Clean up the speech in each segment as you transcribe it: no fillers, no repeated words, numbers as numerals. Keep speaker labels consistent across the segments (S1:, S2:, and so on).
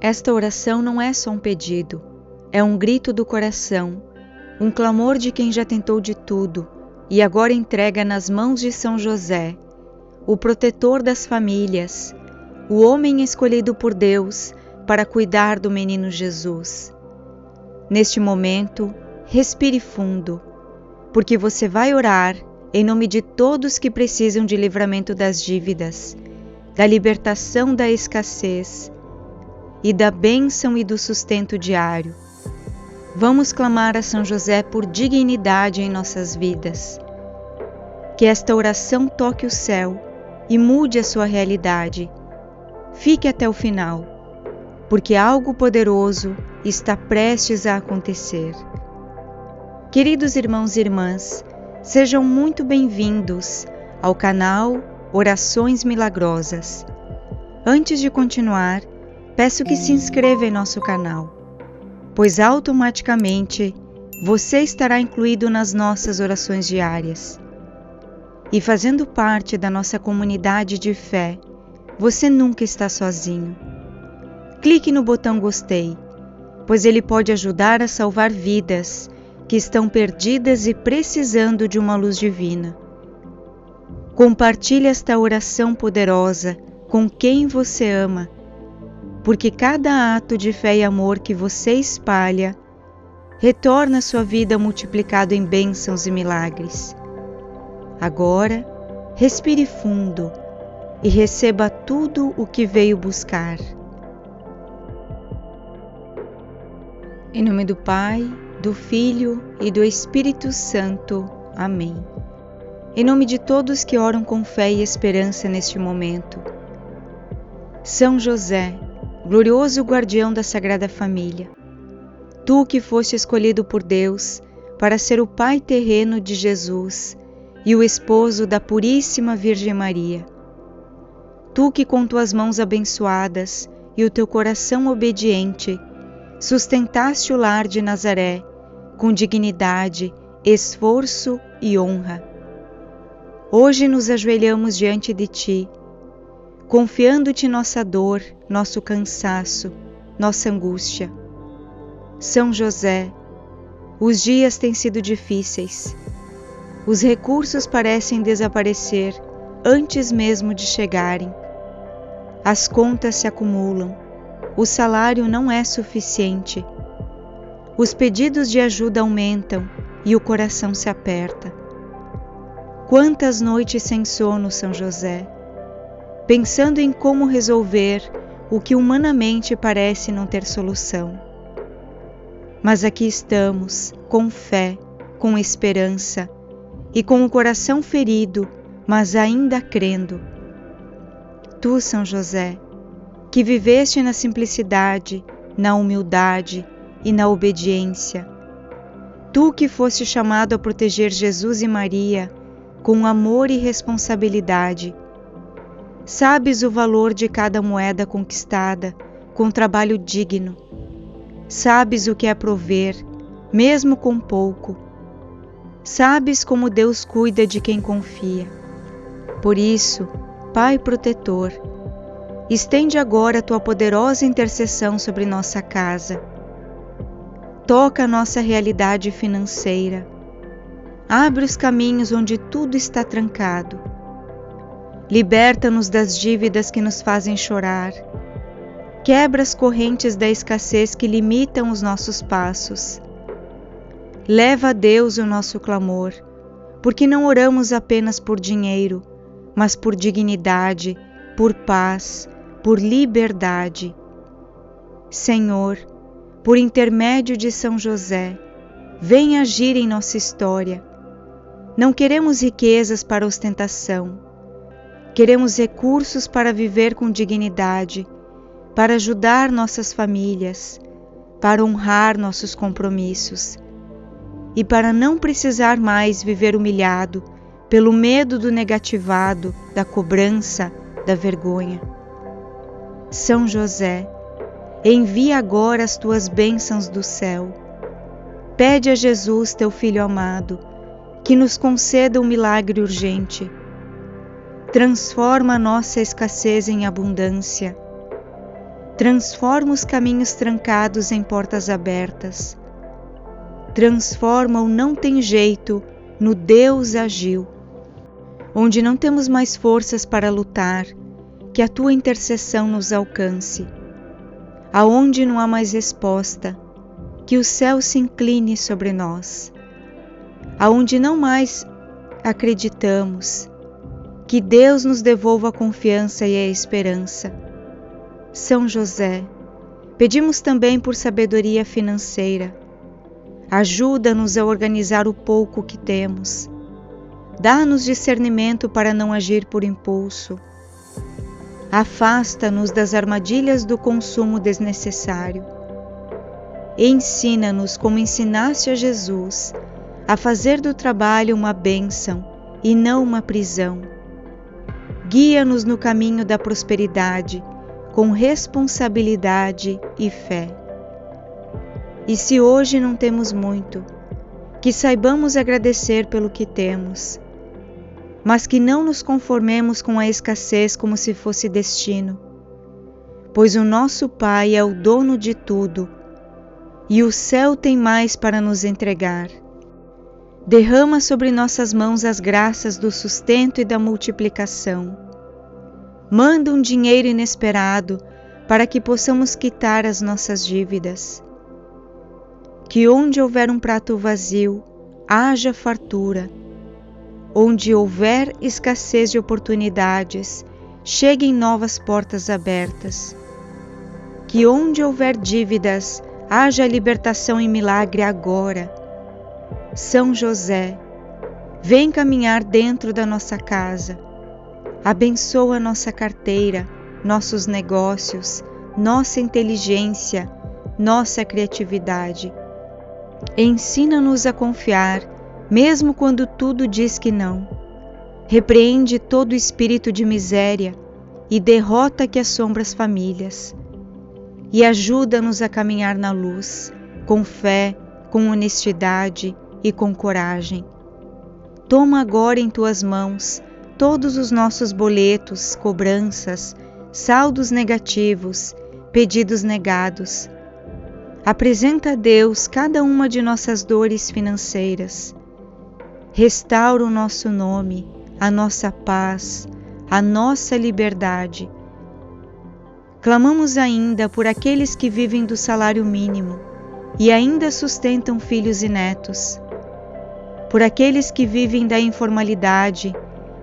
S1: Esta oração não é só um pedido, é um grito do coração, um clamor de quem já tentou de tudo e agora entrega nas mãos de São José, o protetor das famílias, o homem escolhido por Deus para cuidar do menino Jesus. Neste momento, respire fundo, porque você vai orar em nome de todos que precisam de livramento das dívidas, da libertação da escassez e da bênção e do sustento diário. Vamos clamar a São José por dignidade em nossas vidas. Que esta oração toque o céu e mude a sua realidade. Fique até o final, porque algo poderoso está prestes a acontecer. Queridos irmãos e irmãs, sejam muito bem-vindos ao canal Orações Milagrosas. Antes de continuar, peço que se inscreva em nosso canal, pois automaticamente você estará incluído nas nossas orações diárias. E fazendo parte da nossa comunidade de fé, você nunca está sozinho. Clique no botão gostei, pois ele pode ajudar a salvar vidas que estão perdidas e precisando de uma luz divina. Compartilhe esta oração poderosa com quem você ama, porque cada ato de fé e amor que você espalha retorna à sua vida multiplicado em bênçãos e milagres. Agora, respire fundo e receba tudo o que veio buscar. Em nome do Pai, do Filho e do Espírito Santo. Amém. Em nome de todos que oram com fé e esperança neste momento, São José, glorioso guardião da Sagrada Família, tu que foste escolhido por Deus para ser o pai terreno de Jesus e o esposo da Puríssima Virgem Maria, tu que com tuas mãos abençoadas e o teu coração obediente sustentaste o lar de Nazaré com dignidade, esforço e honra. Hoje nos ajoelhamos diante de ti, confiando-te nossa dor, nosso cansaço, nossa angústia. São José, os dias têm sido difíceis. Os recursos parecem desaparecer antes mesmo de chegarem. As contas se acumulam, o salário não é suficiente. Os pedidos de ajuda aumentam e o coração se aperta. Quantas noites sem sono, São José, pensando em como resolver o que humanamente parece não ter solução. Mas aqui estamos, com fé, com esperança e com o coração ferido, mas ainda crendo. Tu, São José, que viveste na simplicidade, na humildade e na obediência, tu que foste chamado a proteger Jesus e Maria com amor e responsabilidade, sabes o valor de cada moeda conquistada com trabalho digno. Sabes o que é prover, mesmo com pouco. Sabes como Deus cuida de quem confia. Por isso, Pai protetor, estende agora a tua poderosa intercessão sobre nossa casa. Toca a nossa realidade financeira. Abre os caminhos onde tudo está trancado. Liberta-nos das dívidas que nos fazem chorar. Quebra as correntes da escassez que limitam os nossos passos. Leva a Deus o nosso clamor, porque não oramos apenas por dinheiro, mas por dignidade, por paz, por liberdade. Senhor, por intermédio de São José, vem agir em nossa história. Não queremos riquezas para ostentação. Queremos recursos para viver com dignidade, para ajudar nossas famílias, para honrar nossos compromissos e para não precisar mais viver humilhado pelo medo do negativado, da cobrança, da vergonha. São José, envia agora as tuas bênçãos do céu. Pede a Jesus, teu Filho amado, que nos conceda um milagre urgente. Transforma a nossa escassez em abundância. Transforma os caminhos trancados em portas abertas. Transforma o não tem jeito no Deus agiu. Onde não temos mais forças para lutar, que a tua intercessão nos alcance. Aonde não há mais resposta, que o céu se incline sobre nós. Aonde não mais acreditamos, que Deus nos devolva a confiança e a esperança. São José, pedimos também por sabedoria financeira. Ajuda-nos a organizar o pouco que temos. Dá-nos discernimento para não agir por impulso. Afasta-nos das armadilhas do consumo desnecessário. Ensina-nos, como ensinaste a Jesus, a fazer do trabalho uma bênção e não uma prisão. Guia-nos no caminho da prosperidade, com responsabilidade e fé. E se hoje não temos muito, que saibamos agradecer pelo que temos, mas que não nos conformemos com a escassez como se fosse destino, pois o nosso Pai é o dono de tudo, e o céu tem mais para nos entregar. Derrama sobre nossas mãos as graças do sustento e da multiplicação. Manda um dinheiro inesperado para que possamos quitar as nossas dívidas. Que onde houver um prato vazio, haja fartura. Onde houver escassez de oportunidades, cheguem novas portas abertas. Que onde houver dívidas, haja libertação e milagre agora. São José, vem caminhar dentro da nossa casa. Abençoa nossa carteira, nossos negócios, nossa inteligência, nossa criatividade. Ensina-nos a confiar, mesmo quando tudo diz que não. Repreende todo espírito de miséria e derrota que assombra as famílias. E ajuda-nos a caminhar na luz, com fé, com honestidade e com coragem. Toma agora em tuas mãos todos os nossos boletos, cobranças, saldos negativos, pedidos negados. Apresenta a Deus cada uma de nossas dores financeiras. Restaura o nosso nome, a nossa paz, a nossa liberdade. Clamamos ainda por aqueles que vivem do salário mínimo e ainda sustentam filhos e netos. Por aqueles que vivem da informalidade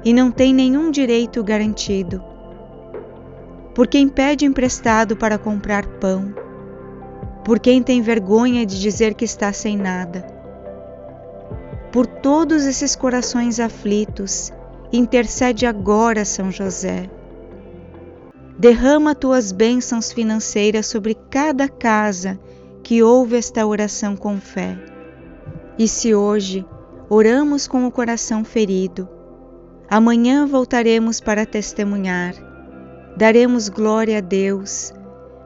S1: e não têm nenhum direito garantido. Por quem pede emprestado para comprar pão. Por quem tem vergonha de dizer que está sem nada. Por todos esses corações aflitos, intercede agora, São José. Derrama tuas bênçãos financeiras sobre cada casa que ouve esta oração com fé. E se hoje oramos com o coração ferido, amanhã voltaremos para testemunhar. Daremos glória a Deus.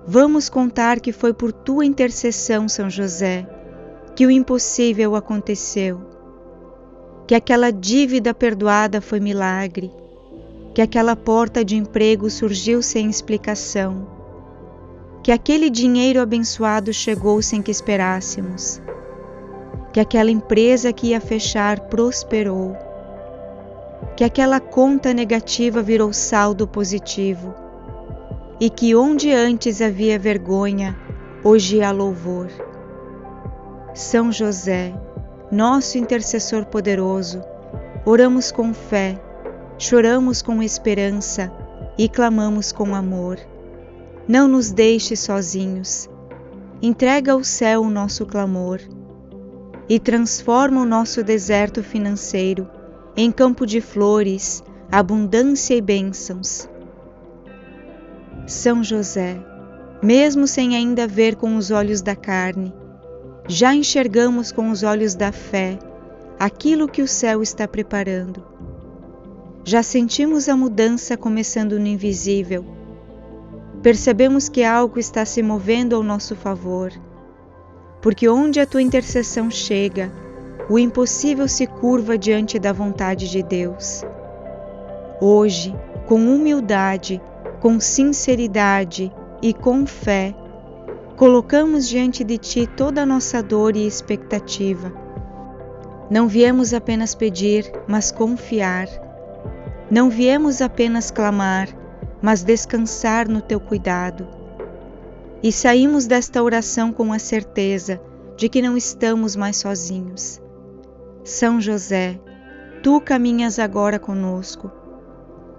S1: Vamos contar que foi por tua intercessão, São José, que o impossível aconteceu. Que aquela dívida perdoada foi milagre. Que aquela porta de emprego surgiu sem explicação. Que aquele dinheiro abençoado chegou sem que esperássemos. Que aquela empresa que ia fechar prosperou. Que aquela conta negativa virou saldo positivo. E que onde antes havia vergonha, hoje há louvor. São José, nosso intercessor poderoso, oramos com fé, choramos com esperança e clamamos com amor. Não nos deixe sozinhos. Entrega ao céu o nosso clamor e transforma o nosso deserto financeiro em campo de flores, abundância e bênçãos. São José, mesmo sem ainda ver com os olhos da carne, já enxergamos com os olhos da fé aquilo que o céu está preparando. Já sentimos a mudança começando no invisível. Percebemos que algo está se movendo ao nosso favor, porque onde a tua intercessão chega, o impossível se curva diante da vontade de Deus. Hoje, com humildade, com sinceridade e com fé, colocamos diante de Ti toda a nossa dor e expectativa. Não viemos apenas pedir, mas confiar. Não viemos apenas clamar, mas descansar no Teu cuidado. E saímos desta oração com a certeza de que não estamos mais sozinhos. São José, Tu caminhas agora conosco.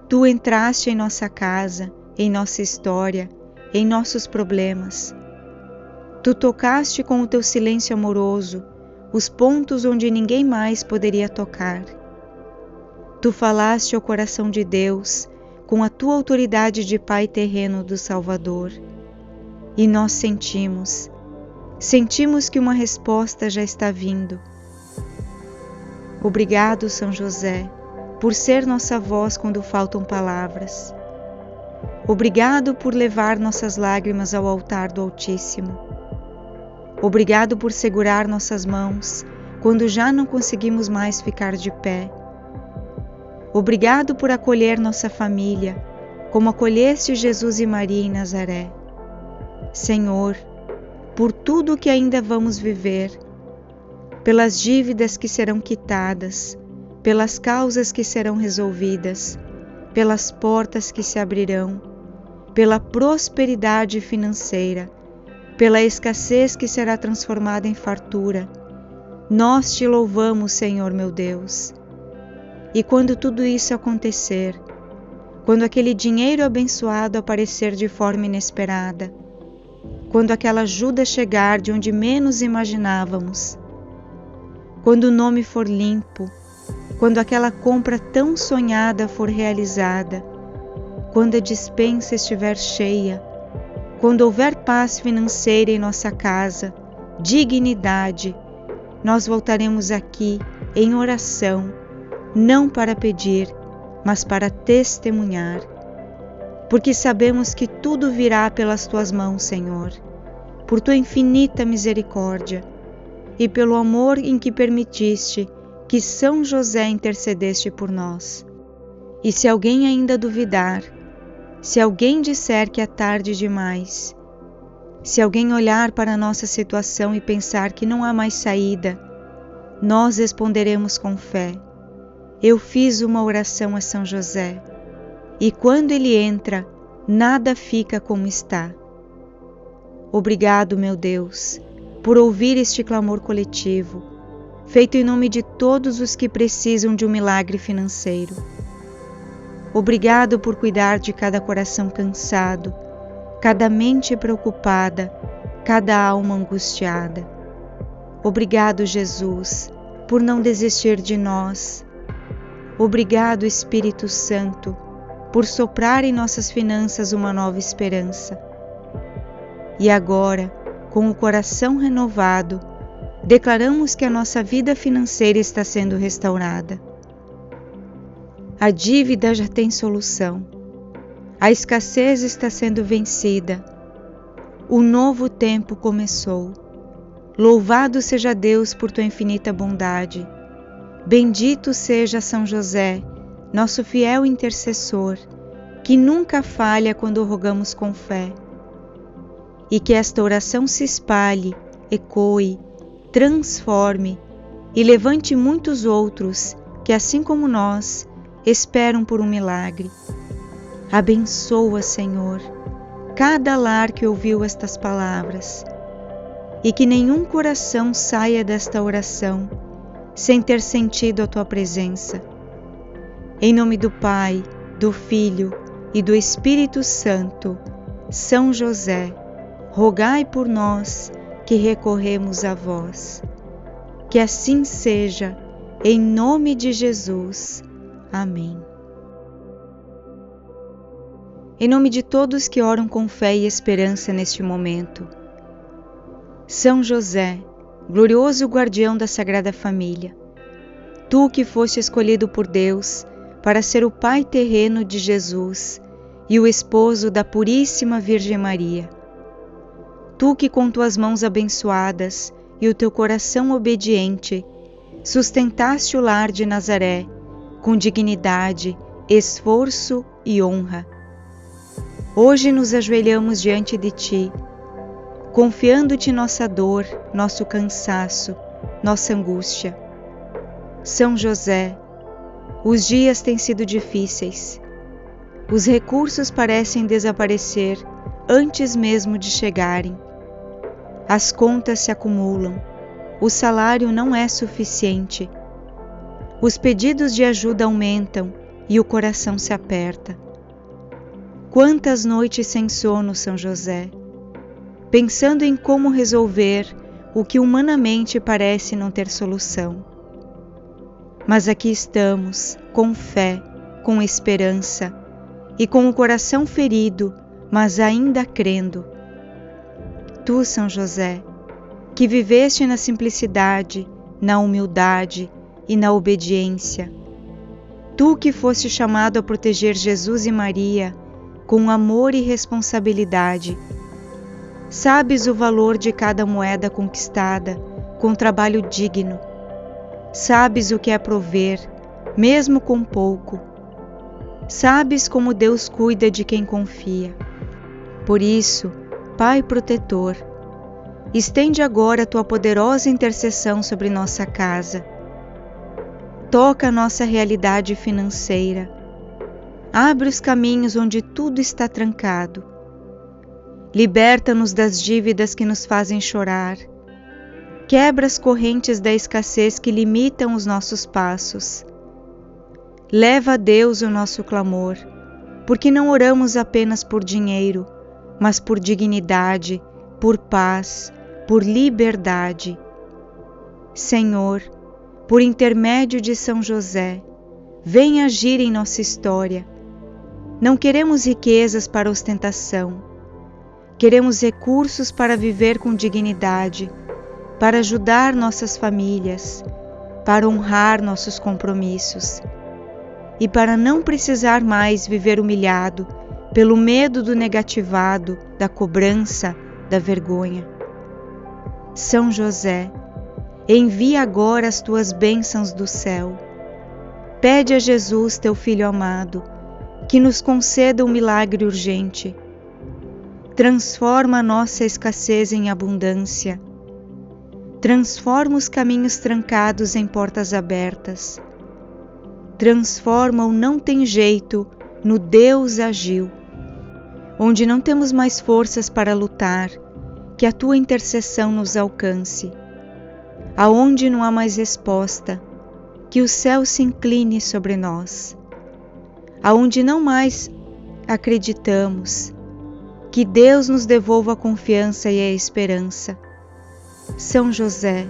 S1: Tu entraste em nossa casa, em nossa história, em nossos problemas. Tu tocaste com o Teu silêncio amoroso os pontos onde ninguém mais poderia tocar. Tu falaste ao coração de Deus com a Tua autoridade de Pai terreno do Salvador. E nós sentimos que uma resposta já está vindo. Obrigado, São José, por ser nossa voz quando faltam palavras. Obrigado por levar nossas lágrimas ao altar do Altíssimo. Obrigado por segurar nossas mãos quando já não conseguimos mais ficar de pé. Obrigado por acolher nossa família, como acolheste Jesus e Maria em Nazaré. Senhor, por tudo o que ainda vamos viver, pelas dívidas que serão quitadas, pelas causas que serão resolvidas, pelas portas que se abrirão, pela prosperidade financeira, pela escassez que será transformada em fartura, nós Te louvamos, Senhor meu Deus. E quando tudo isso acontecer, quando aquele dinheiro abençoado aparecer de forma inesperada, quando aquela ajuda chegar de onde menos imaginávamos, quando o nome for limpo, quando aquela compra tão sonhada for realizada, quando a despensa estiver cheia, quando houver paz financeira em nossa casa, dignidade, nós voltaremos aqui em oração, não para pedir, mas para testemunhar, porque sabemos que tudo virá pelas Tuas mãos, Senhor, por Tua infinita misericórdia e pelo amor em que permitiste que São José intercedeste por nós. E se alguém ainda duvidar, se alguém disser que é tarde demais, se alguém olhar para a nossa situação e pensar que não há mais saída, nós responderemos com fé: eu fiz uma oração a São José, e quando ele entra, nada fica como está. Obrigado, meu Deus, por ouvir este clamor coletivo, feito em nome de todos os que precisam de um milagre financeiro. Obrigado por cuidar de cada coração cansado, cada mente preocupada, cada alma angustiada. Obrigado, Jesus, por não desistir de nós. Obrigado, Espírito Santo, por soprar em nossas finanças uma nova esperança. E agora, com o coração renovado, declaramos que a nossa vida financeira está sendo restaurada. A dívida já tem solução. A escassez está sendo vencida. O novo tempo começou. Louvado seja Deus por Tua infinita bondade. Bendito seja São José, nosso fiel intercessor, que nunca falha quando rogamos com fé. E que esta oração se espalhe, ecoe, transforme e levante muitos outros que, assim como nós, esperam por um milagre. Abençoa, Senhor, cada lar que ouviu estas palavras, e que nenhum coração saia desta oração sem ter sentido a Tua presença. Em nome do Pai, do Filho e do Espírito Santo, São José, rogai por nós que recorremos a vós. Que assim seja, em nome de Jesus. Amém. Em nome de todos que oram com fé e esperança neste momento, São José, glorioso guardião da Sagrada Família, Tu que foste escolhido por Deus para ser o pai terreno de Jesus e o esposo da Puríssima Virgem Maria, Tu que com Tuas mãos abençoadas e o Teu coração obediente sustentaste o lar de Nazaré com dignidade, esforço e honra. Hoje nos ajoelhamos diante de Ti, confiando-te nossa dor, nosso cansaço, nossa angústia. São José, os dias têm sido difíceis. Os recursos parecem desaparecer antes mesmo de chegarem. As contas se acumulam, o salário não é suficiente. Os pedidos de ajuda aumentam e o coração se aperta. Quantas noites sem sono, São José, pensando em como resolver o que humanamente parece não ter solução. Mas aqui estamos, com fé, com esperança e com o coração ferido, mas ainda crendo. Tu, São José, que viveste na simplicidade, na humildade e na obediência, tu que foste chamado a proteger Jesus e Maria com amor e responsabilidade, sabes o valor de cada moeda conquistada com trabalho digno, sabes o que é prover, mesmo com pouco, sabes como Deus cuida de quem confia. Por isso, Pai protetor, estende agora a tua poderosa intercessão sobre nossa casa. Toca a nossa realidade financeira. Abre os caminhos onde tudo está trancado. Liberta-nos das dívidas que nos fazem chorar. Quebra as correntes da escassez que limitam os nossos passos. Leva a Deus o nosso clamor, porque não oramos apenas por dinheiro, mas por dignidade, por paz, por liberdade. Senhor, por intermédio de São José, vem agir em nossa história. Não queremos riquezas para ostentação. Queremos recursos para viver com dignidade, para ajudar nossas famílias, para honrar nossos compromissos e para não precisar mais viver humilhado pelo medo do negativado, da cobrança, da vergonha. São José, envia agora as tuas bênçãos do céu. Pede a Jesus, teu Filho amado, que nos conceda um milagre urgente. Transforma a nossa escassez em abundância. Transforma os caminhos trancados em portas abertas. Transforma o não tem jeito no Deus agiu. Onde não temos mais forças para lutar, que a tua intercessão nos alcance. Aonde não há mais resposta, que o céu se incline sobre nós. Aonde não mais acreditamos, que Deus nos devolva a confiança e a esperança. São José,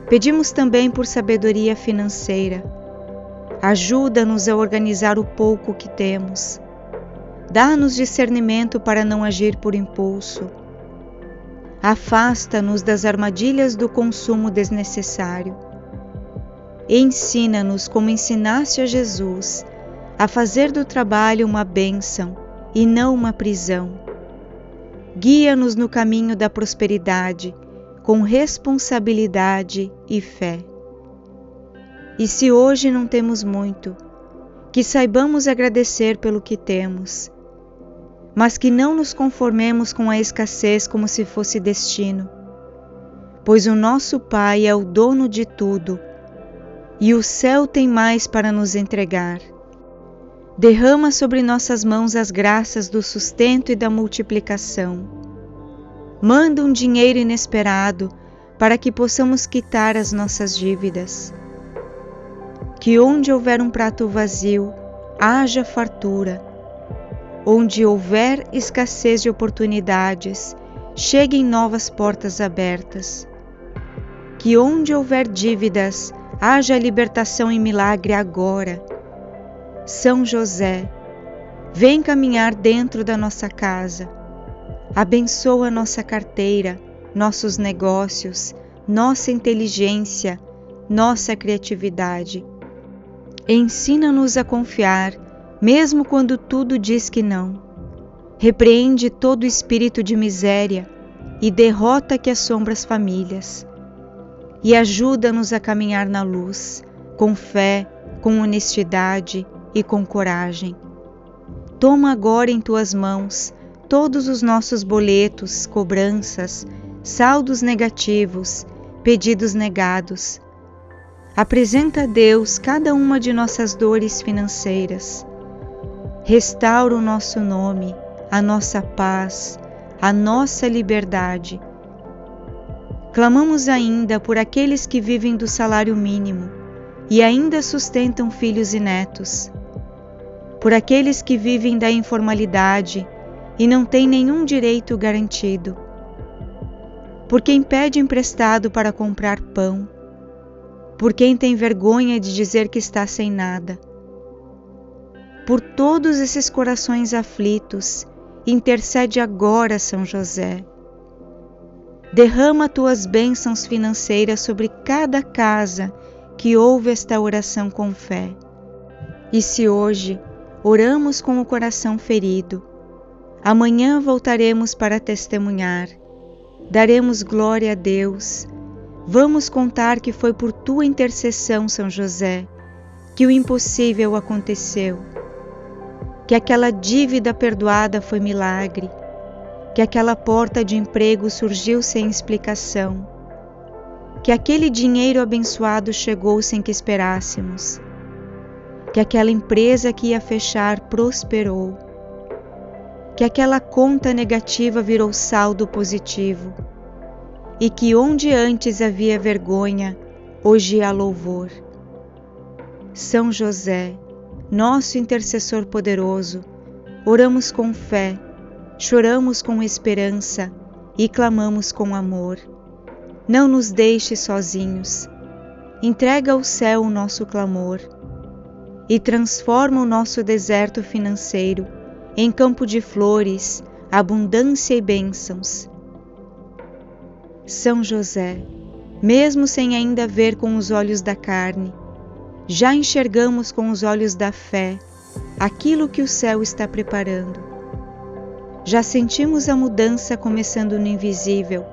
S1: pedimos também por sabedoria financeira. Ajuda-nos a organizar o pouco que temos. Dá-nos discernimento para não agir por impulso. Afasta-nos das armadilhas do consumo desnecessário. Ensina-nos como ensinaste a Jesus a fazer do trabalho uma bênção e não uma prisão. Guia-nos no caminho da prosperidade com responsabilidade e fé. E se hoje não temos muito, que saibamos agradecer pelo que temos, mas que não nos conformemos com a escassez como se fosse destino, pois o nosso Pai é o dono de tudo e o céu tem mais para nos entregar. Derrama sobre nossas mãos as graças do sustento e da multiplicação. Manda um dinheiro inesperado para que possamos quitar as nossas dívidas. Que onde houver um prato vazio, haja fartura. Onde houver escassez de oportunidades, cheguem novas portas abertas. Que onde houver dívidas, haja libertação e milagre agora. São José, vem caminhar dentro da nossa casa. Abençoa nossa carteira, nossos negócios, nossa inteligência, nossa criatividade. Ensina-nos a confiar, mesmo quando tudo diz que não. Repreende todo espírito de miséria e derrota que assombra as famílias. E ajuda-nos a caminhar na luz, com fé, com honestidade e com coragem. Toma agora em tuas mãos todos os nossos boletos, cobranças, saldos negativos, pedidos negados. Apresenta a Deus cada uma de nossas dores financeiras. Restaura o nosso nome, a nossa paz, a nossa liberdade. Clamamos ainda por aqueles que vivem do salário mínimo e ainda sustentam filhos e netos, por aqueles que vivem da informalidade e não têm nenhum direito garantido, por quem pede emprestado para comprar pão, por quem tem vergonha de dizer que está sem nada. Por todos esses corações aflitos, intercede agora, São José. Derrama tuas bênçãos financeiras sobre cada casa que ouve esta oração com fé. E se hoje oramos com o coração ferido, amanhã voltaremos para testemunhar. Daremos glória a Deus. Vamos contar que foi por tua intercessão, São José, que o impossível aconteceu, que aquela dívida perdoada foi milagre, que aquela porta de emprego surgiu sem explicação, que aquele dinheiro abençoado chegou sem que esperássemos, que aquela empresa que ia fechar prosperou, que aquela conta negativa virou saldo positivo e que onde antes havia vergonha, hoje há louvor. São José, nosso intercessor poderoso, oramos com fé, choramos com esperança e clamamos com amor. Não nos deixe sozinhos. Entrega ao céu o nosso clamor e transforma o nosso deserto financeiro em campo de flores, abundância e bênçãos. São José, mesmo sem ainda ver com os olhos da carne, já enxergamos com os olhos da fé aquilo que o céu está preparando. Já sentimos a mudança começando no invisível.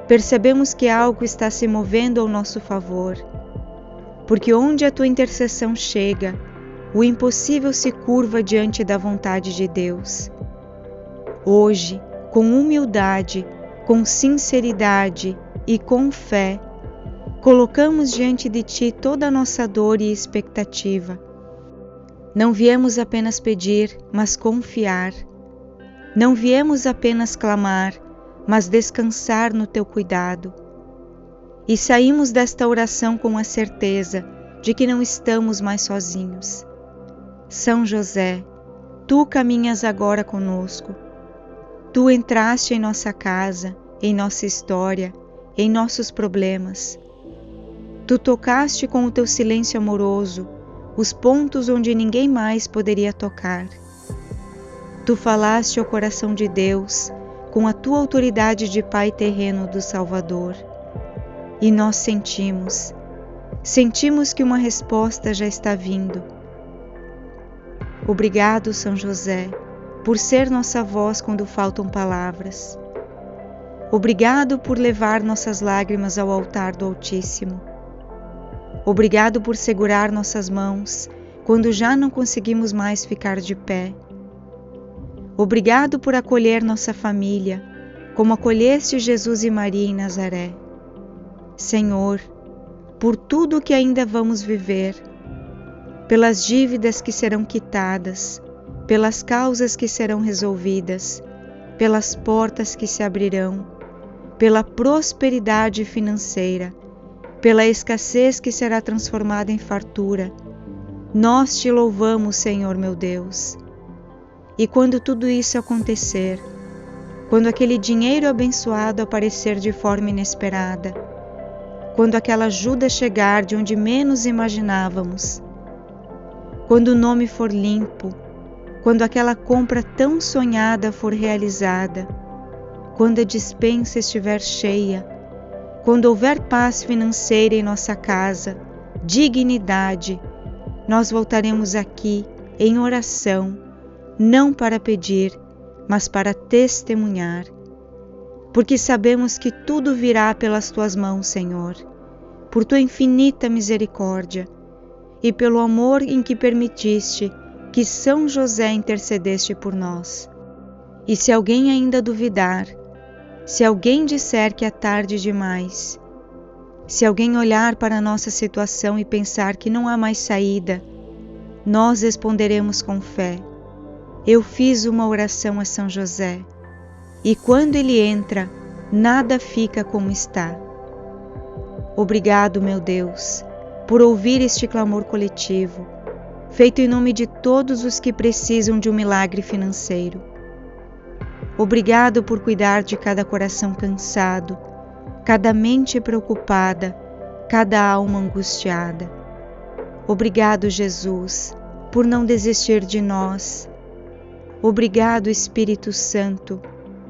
S1: Percebemos que algo está se movendo ao nosso favor, porque onde a tua intercessão chega, o impossível se curva diante da vontade de Deus. Hoje, com humildade, com sinceridade e com fé, colocamos diante de Ti toda a nossa dor e expectativa. Não viemos apenas pedir, mas confiar. Não viemos apenas clamar, mas descansar no Teu cuidado. E saímos desta oração com a certeza de que não estamos mais sozinhos. São José, Tu caminhas agora conosco. Tu entraste em nossa casa, em nossa história, em nossos problemas. Tu tocaste com o Teu silêncio amoroso os pontos onde ninguém mais poderia tocar. Tu falaste ao coração de Deus com a Tua autoridade de Pai terreno do Salvador. E nós sentimos que uma resposta já está vindo. Obrigado, São José, por ser nossa voz quando faltam palavras. Obrigado por levar nossas lágrimas ao altar do Altíssimo. Obrigado por segurar nossas mãos quando já não conseguimos mais ficar de pé. Obrigado por acolher nossa família, como acolheste Jesus e Maria em Nazaré. Senhor, por tudo que ainda vamos viver, pelas dívidas que serão quitadas, pelas causas que serão resolvidas, pelas portas que se abrirão, pela prosperidade financeira, pela escassez que será transformada em fartura, nós Te louvamos, Senhor meu Deus. E quando tudo isso acontecer, quando aquele dinheiro abençoado aparecer de forma inesperada, quando aquela ajuda chegar de onde menos imaginávamos, quando o nome for limpo, quando aquela compra tão sonhada for realizada, quando a despensa estiver cheia, quando houver paz financeira em nossa casa, dignidade, nós voltaremos aqui em oração, não para pedir, mas para testemunhar, porque sabemos que tudo virá pelas Tuas mãos, Senhor, por Tua infinita misericórdia e pelo amor em que permitiste que São José intercedeste por nós. E se alguém ainda duvidar, se alguém disser que é tarde demais, se alguém olhar para a nossa situação e pensar que não há mais saída, nós responderemos com fé: eu fiz uma oração a São José, e quando ele entra, nada fica como está. Obrigado, meu Deus, por ouvir este clamor coletivo, feito em nome de todos os que precisam de um milagre financeiro. Obrigado por cuidar de cada coração cansado, cada mente preocupada, cada alma angustiada. Obrigado, Jesus, por não desistir de nós. Obrigado, Espírito Santo,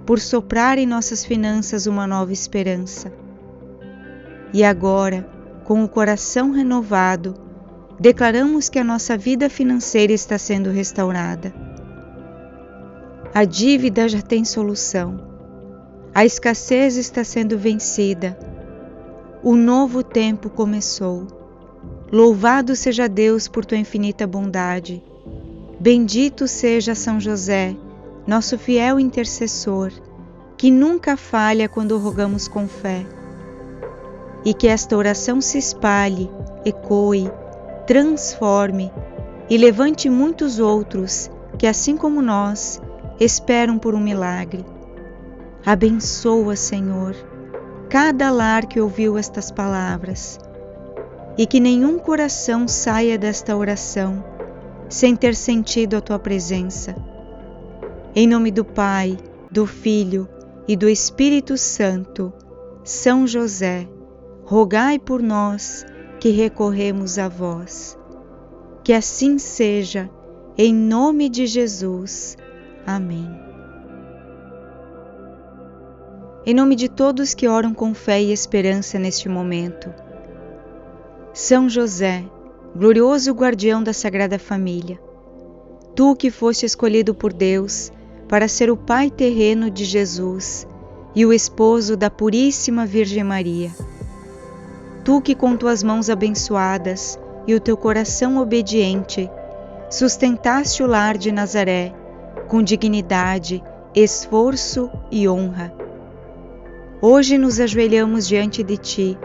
S1: por soprar em nossas finanças uma nova esperança. E agora, com o coração renovado, declaramos que a nossa vida financeira está sendo restaurada. A dívida já tem solução. A escassez está sendo vencida. O novo tempo começou. Louvado seja Deus por tua infinita bondade. Bendito seja São José, nosso fiel intercessor, que nunca falha quando rogamos com fé. E que esta oração se espalhe, ecoe, transforme e levante muitos outros que, assim como nós, esperam por um milagre. Abençoa, Senhor, cada lar que ouviu estas palavras, e que nenhum coração saia desta oração sem ter sentido a tua presença. Em nome do Pai, do Filho e do Espírito Santo, São José, rogai por nós que recorremos a vós. Que assim seja, em nome de Jesus. Amém. Em nome de todos que oram com fé e esperança neste momento, São José, glorioso guardião da Sagrada Família, tu que foste escolhido por Deus para ser o pai terreno de Jesus e o esposo da Puríssima Virgem Maria, tu que com tuas mãos abençoadas e o teu coração obediente sustentaste o lar de Nazaré com dignidade, esforço e honra. Hoje nos ajoelhamos diante de ti,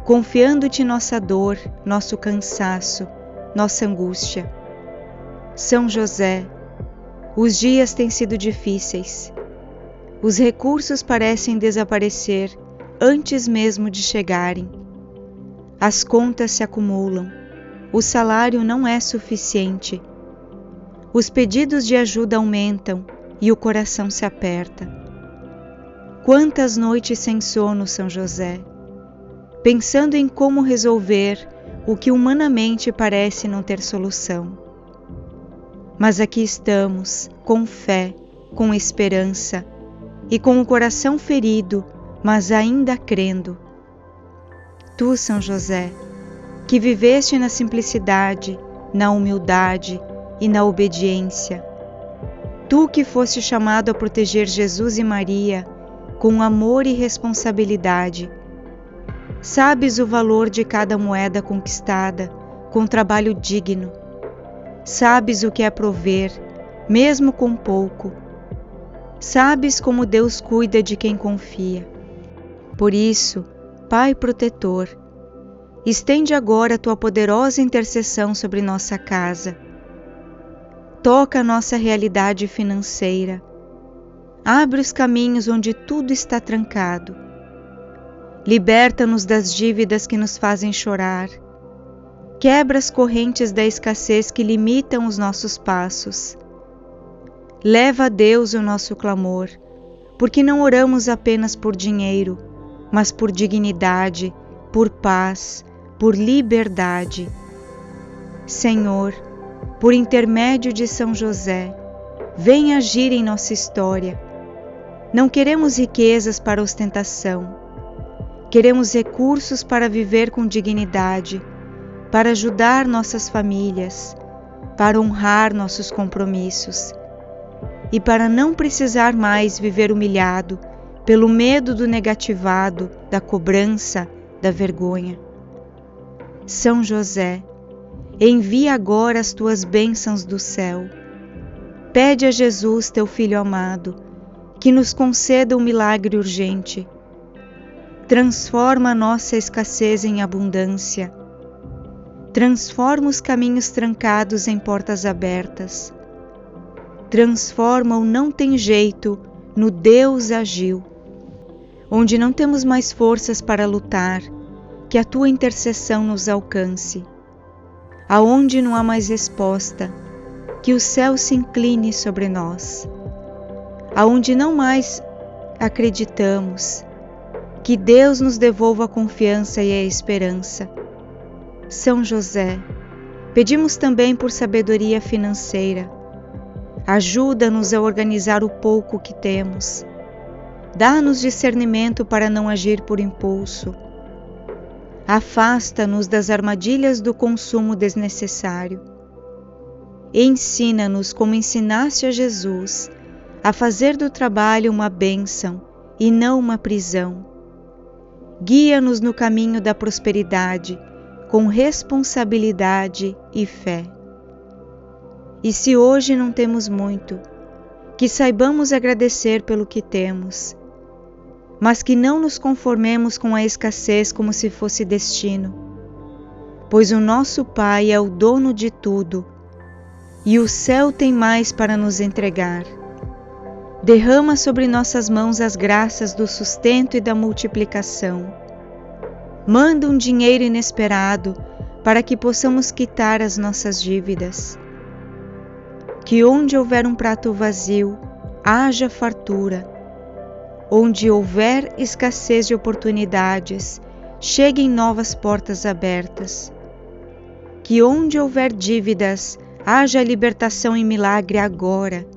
S1: confiando-te nossa dor, nosso cansaço, nossa angústia. São José, os dias têm sido difíceis. Os recursos parecem desaparecer antes mesmo de chegarem. As contas se acumulam, o salário não é suficiente. Os pedidos de ajuda aumentam e o coração se aperta. Quantas noites sem sono, São José, pensando em como resolver o que humanamente parece não ter solução. Mas aqui estamos, com fé, com esperança e com o coração ferido, mas ainda crendo. Tu, São José, que viveste na simplicidade, na humildade e na obediência, tu que foste chamado a proteger Jesus e Maria com amor e responsabilidade, sabes o valor de cada moeda conquistada com trabalho digno, sabes o que é prover, mesmo com pouco, sabes como Deus cuida de quem confia. Por isso, Pai protetor, estende agora a tua poderosa intercessão sobre nossa casa. Toca a nossa realidade financeira. Abre os caminhos onde tudo está trancado. Liberta-nos das dívidas que nos fazem chorar. Quebra as correntes da escassez que limitam os nossos passos. Leva a Deus o nosso clamor, porque não oramos apenas por dinheiro, mas por dignidade, por paz, por liberdade. Senhor, por intermédio de São José, vem agir em nossa história. Não queremos riquezas para ostentação. Queremos recursos para viver com dignidade, para ajudar nossas famílias, para honrar nossos compromissos e para não precisar mais viver humilhado pelo medo do negativado, da cobrança, da vergonha. São José, Envia agora as tuas bênçãos do céu. Pede a Jesus, teu Filho amado, que nos conceda um milagre urgente. Transforma a nossa escassez em abundância. Transforma os caminhos trancados em portas abertas. Transforma o não tem jeito no Deus agiu. Onde não temos mais forças para lutar, que a tua intercessão nos alcance. Aonde não há mais resposta, que o céu se incline sobre nós. Aonde não mais acreditamos, que Deus nos devolva a confiança e a esperança. São José, pedimos também por sabedoria financeira. Ajuda-nos a organizar o pouco que temos. Dá-nos discernimento para não agir por impulso. Afasta-nos das armadilhas do consumo desnecessário. Ensina-nos como ensinaste a Jesus a fazer do trabalho uma bênção e não uma prisão. Guia-nos no caminho da prosperidade, com responsabilidade e fé. E se hoje não temos muito, que saibamos agradecer pelo que temos, mas que não nos conformemos com a escassez como se fosse destino, pois o nosso Pai é o dono de tudo e o céu tem mais para nos entregar. Derrama sobre nossas mãos as graças do sustento e da multiplicação. Manda um dinheiro inesperado para que possamos quitar as nossas dívidas. Que onde houver um prato vazio, haja fartura. Onde houver escassez de oportunidades, cheguem novas portas abertas. Que onde houver dívidas, haja libertação e milagre agora.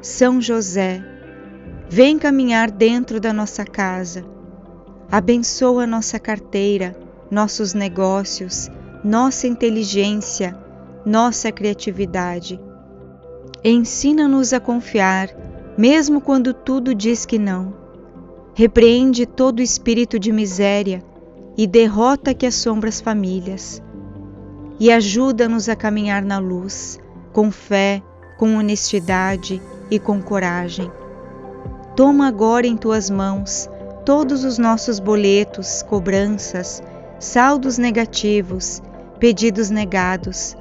S1: São José, vem caminhar dentro da nossa casa. Abençoa nossa carteira, nossos negócios, nossa inteligência, nossa criatividade. Ensina-nos a confiar, mesmo quando tudo diz que não. Repreende todo espírito de miséria e derrota que assombra as famílias. E ajuda-nos a caminhar na luz, com fé, com honestidade e com coragem. Toma agora em tuas mãos todos os nossos boletos, cobranças, saldos negativos, pedidos negados.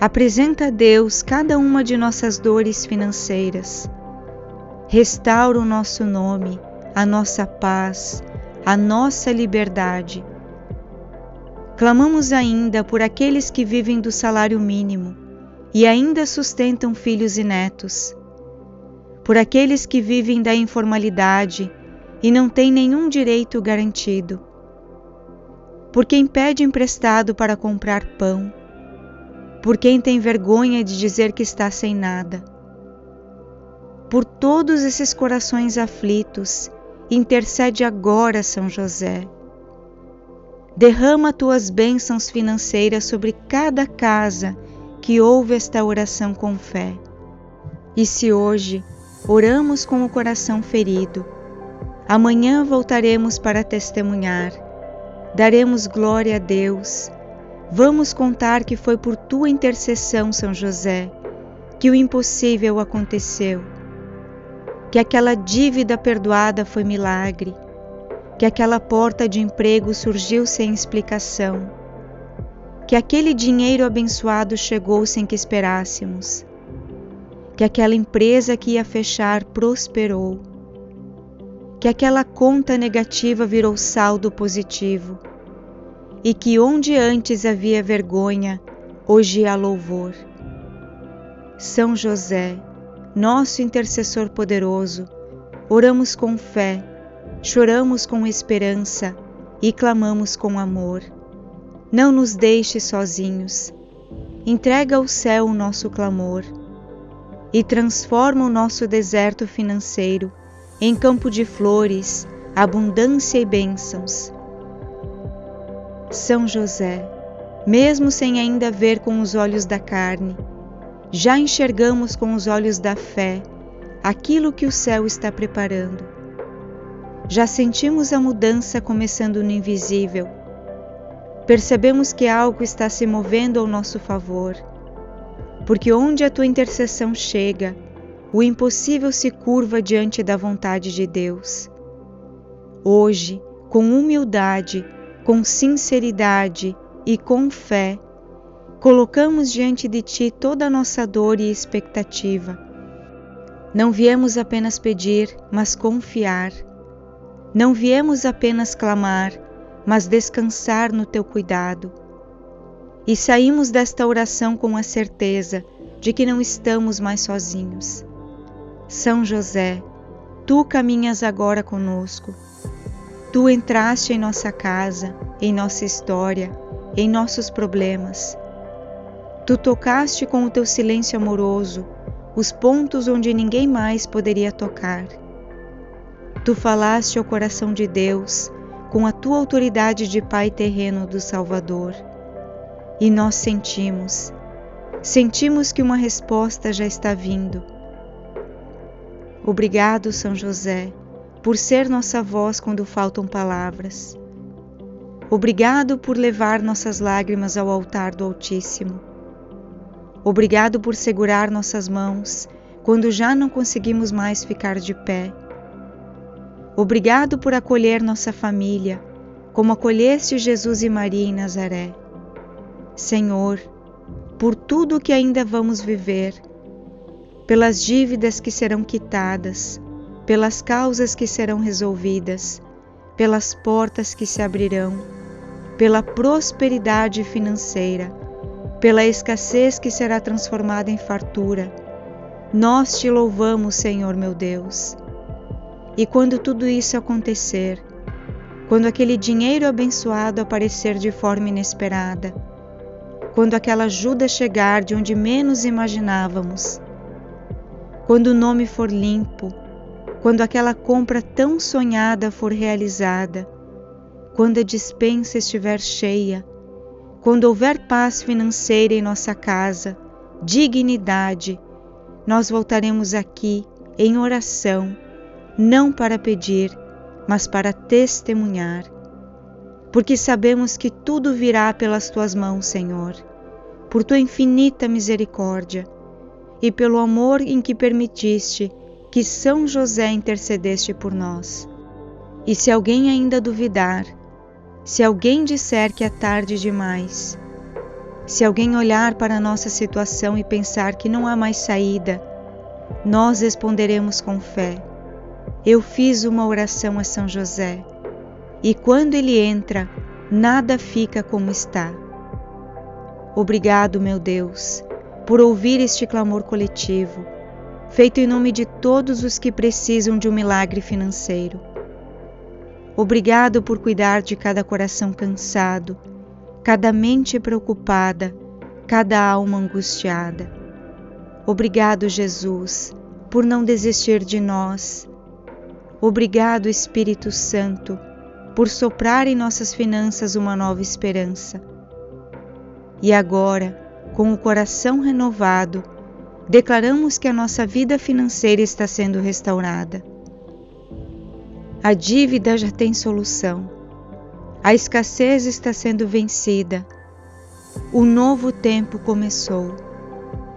S1: Apresenta a Deus cada uma de nossas dores financeiras. Restaura o nosso nome, a nossa paz, a nossa liberdade. Clamamos ainda por aqueles que vivem do salário mínimo e ainda sustentam filhos e netos. Por aqueles que vivem da informalidade e não têm nenhum direito garantido. Por quem pede emprestado para comprar pão. Por quem tem vergonha de dizer que está sem nada. Por todos esses corações aflitos, intercede agora, São José. Derrama tuas bênçãos financeiras sobre cada casa que ouve esta oração com fé. E se hoje oramos com o coração ferido, amanhã voltaremos para testemunhar. Daremos glória a Deus. Vamos contar que foi por tua intercessão, São José, que o impossível aconteceu. Que aquela dívida perdoada foi milagre. Que aquela porta de emprego surgiu sem explicação. Que aquele dinheiro abençoado chegou sem que esperássemos. Que aquela empresa que ia fechar prosperou. Que aquela conta negativa virou saldo positivo. E que onde antes havia vergonha, hoje há louvor. São José, nosso intercessor poderoso, oramos com fé, choramos com esperança e clamamos com amor. Não nos deixe sozinhos. Entrega ao céu o nosso clamor e transforma o nosso deserto financeiro em campo de flores, abundância e bênçãos. São José, mesmo sem ainda ver com os olhos da carne, já enxergamos com os olhos da fé aquilo que o céu está preparando. Já sentimos a mudança começando no invisível. percebemos que algo está se movendo ao nosso favor, porque onde a tua intercessão chega, o impossível se curva diante da vontade de Deus. Hoje, com humildade, com sinceridade e com fé, colocamos diante de Ti toda a nossa dor e expectativa. Não viemos apenas pedir, mas confiar. Não viemos apenas clamar, mas descansar no Teu cuidado. E saímos desta oração com a certeza de que não estamos mais sozinhos. São José, Tu caminhas agora conosco. Tu entraste em nossa casa, em nossa história, em nossos problemas. Tu tocaste com o Teu silêncio amoroso os pontos onde ninguém mais poderia tocar. Tu falaste ao coração de Deus com a Tua autoridade de Pai terreno do Salvador. E nós sentimos que uma resposta já está vindo. Obrigado, São José, por ser nossa voz quando faltam palavras. Obrigado por levar nossas lágrimas ao altar do Altíssimo. Obrigado por segurar nossas mãos quando já não conseguimos mais ficar de pé. Obrigado por acolher nossa família, como acolheste Jesus e Maria em Nazaré. Senhor, por tudo o que ainda vamos viver, pelas dívidas que serão quitadas, pelas causas que serão resolvidas, pelas portas que se abrirão, pela prosperidade financeira, pela escassez que será transformada em fartura. Nós Te louvamos, Senhor meu Deus. E quando tudo isso acontecer, quando aquele dinheiro abençoado aparecer de forma inesperada, quando aquela ajuda chegar de onde menos imaginávamos, quando o nome for limpo, quando aquela compra tão sonhada for realizada, quando a despensa estiver cheia, quando houver paz financeira em nossa casa, dignidade, nós voltaremos aqui em oração, não para pedir, mas para testemunhar, porque sabemos que tudo virá pelas Tuas mãos, Senhor, por Tua infinita misericórdia e pelo amor em que permitiste que São José intercedeste por nós. E se alguém ainda duvidar, se alguém disser que é tarde demais, se alguém olhar para a nossa situação e pensar que não há mais saída, nós responderemos com fé: eu fiz uma oração a São José, e quando ele entra, nada fica como está. Obrigado, meu Deus, por ouvir este clamor coletivo, feito em nome de todos os que precisam de um milagre financeiro. Obrigado por cuidar de cada coração cansado, cada mente preocupada, cada alma angustiada. Obrigado, Jesus, por não desistir de nós. Obrigado, Espírito Santo, por soprar em nossas finanças uma nova esperança. E agora, com o coração renovado, declaramos que a nossa vida financeira está sendo restaurada. A dívida já tem solução. A escassez está sendo vencida. O novo tempo começou.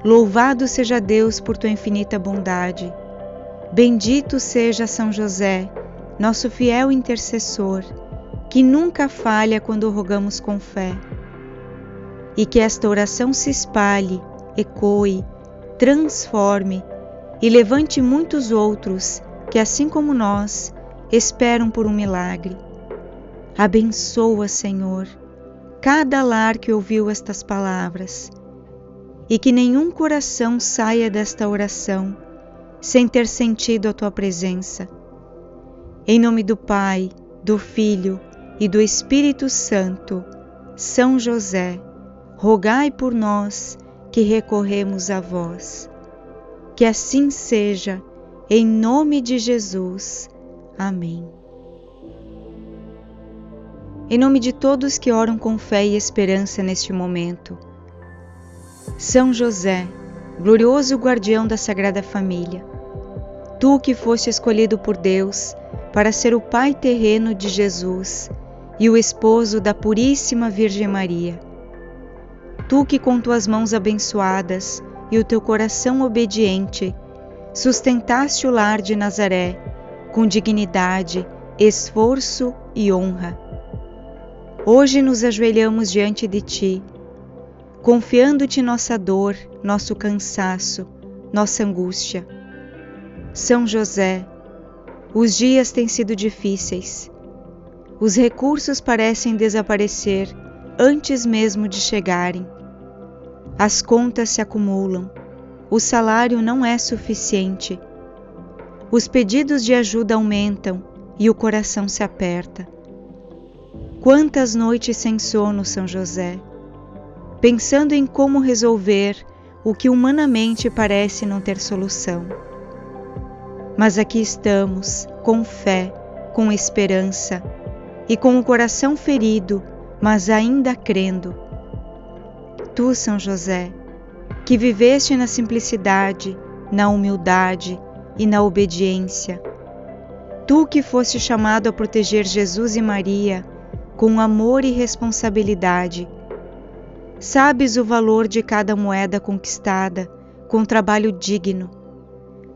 S1: Louvado seja Deus por Tua infinita bondade. Bendito seja São José, nosso fiel intercessor, que nunca falha quando rogamos com fé. E que esta oração se espalhe, ecoe, transforme e levante muitos outros que, assim como nós, esperam por um milagre. Abençoa, Senhor, cada lar que ouviu estas palavras, e que nenhum coração saia desta oração sem ter sentido a Tua presença. Em nome do Pai, do Filho e do Espírito Santo, São José, rogai por nós que recorremos a vós. Que assim seja, em nome de Jesus. Amém. Em nome de todos que oram com fé e esperança neste momento, São José, glorioso guardião da Sagrada Família, Tu que foste escolhido por Deus para ser o Pai terreno de Jesus e o esposo da Puríssima Virgem Maria. Tu que com tuas mãos abençoadas e o teu coração obediente sustentaste o lar de Nazaré com dignidade, esforço e honra. Hoje nos ajoelhamos diante de ti, confiando-te nossa dor, nosso cansaço, nossa angústia. São José, os dias têm sido difíceis. Os recursos parecem desaparecer antes mesmo de chegarem. As contas se acumulam, o salário não é suficiente. Os pedidos de ajuda aumentam e o coração se aperta. Quantas noites sem sono, São José, pensando em como resolver o que humanamente parece não ter solução. Mas aqui estamos, com fé, com esperança e com o coração ferido, mas ainda crendo. Tu, São José, que viveste na simplicidade, na humildade e na obediência, tu que foste chamado a proteger Jesus e Maria com amor e responsabilidade, sabes o valor de cada moeda conquistada com trabalho digno,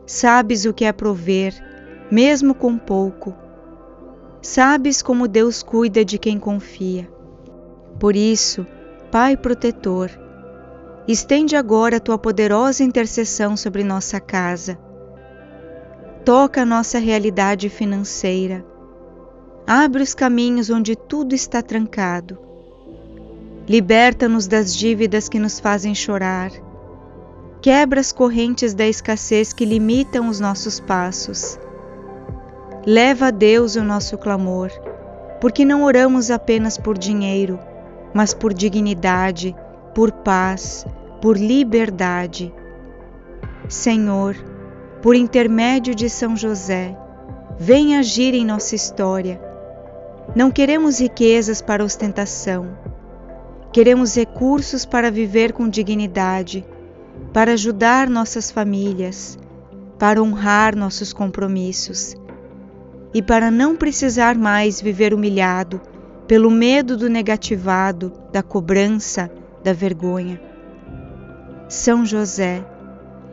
S1: sabes o que é prover, mesmo com pouco, sabes como Deus cuida de quem confia. Por isso, Pai protetor, estende agora a tua poderosa intercessão sobre nossa casa. Toca a nossa realidade financeira. Abre os caminhos onde tudo está trancado. Liberta-nos das dívidas que nos fazem chorar. Quebra as correntes da escassez que limitam os nossos passos. Leva a Deus o nosso clamor, porque não oramos apenas por dinheiro, mas por dignidade, por paz, por liberdade. Senhor, por intermédio de São José, vem agir em nossa história. Não queremos riquezas para ostentação. Queremos recursos para viver com dignidade, para ajudar nossas famílias, para honrar nossos compromissos e para não precisar mais viver humilhado pelo medo do negativado, da cobrança, da vergonha. São José,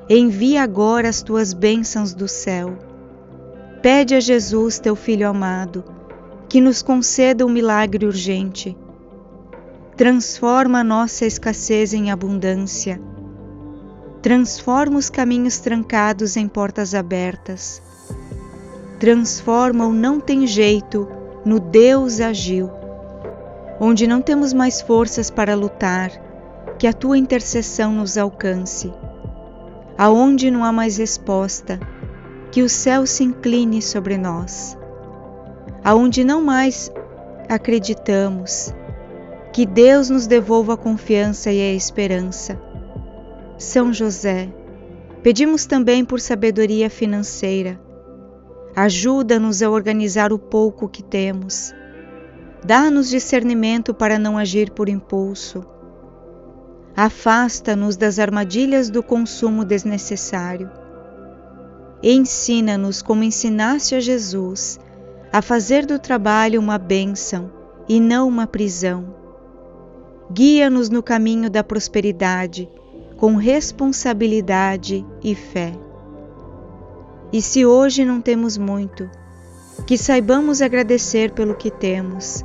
S1: envia agora as tuas bênçãos do céu. Pede a Jesus, teu Filho amado, que nos conceda um milagre urgente. Transforma a nossa escassez em abundância. Transforma os caminhos trancados em portas abertas. Transforma o não tem jeito no Deus agiu. Onde não temos mais forças para lutar, que a tua intercessão nos alcance. Aonde não há mais resposta, que o céu se incline sobre nós. Aonde não mais acreditamos, que Deus nos devolva a confiança e a esperança. São José, pedimos também por sabedoria financeira. Ajuda-nos a organizar o pouco que temos. Dá-nos discernimento para não agir por impulso. Afasta-nos das armadilhas do consumo desnecessário. Ensina-nos como ensinaste a Jesus a fazer do trabalho uma bênção e não uma prisão. Guia-nos no caminho da prosperidade com responsabilidade e fé. E se hoje não temos muito, que saibamos agradecer pelo que temos,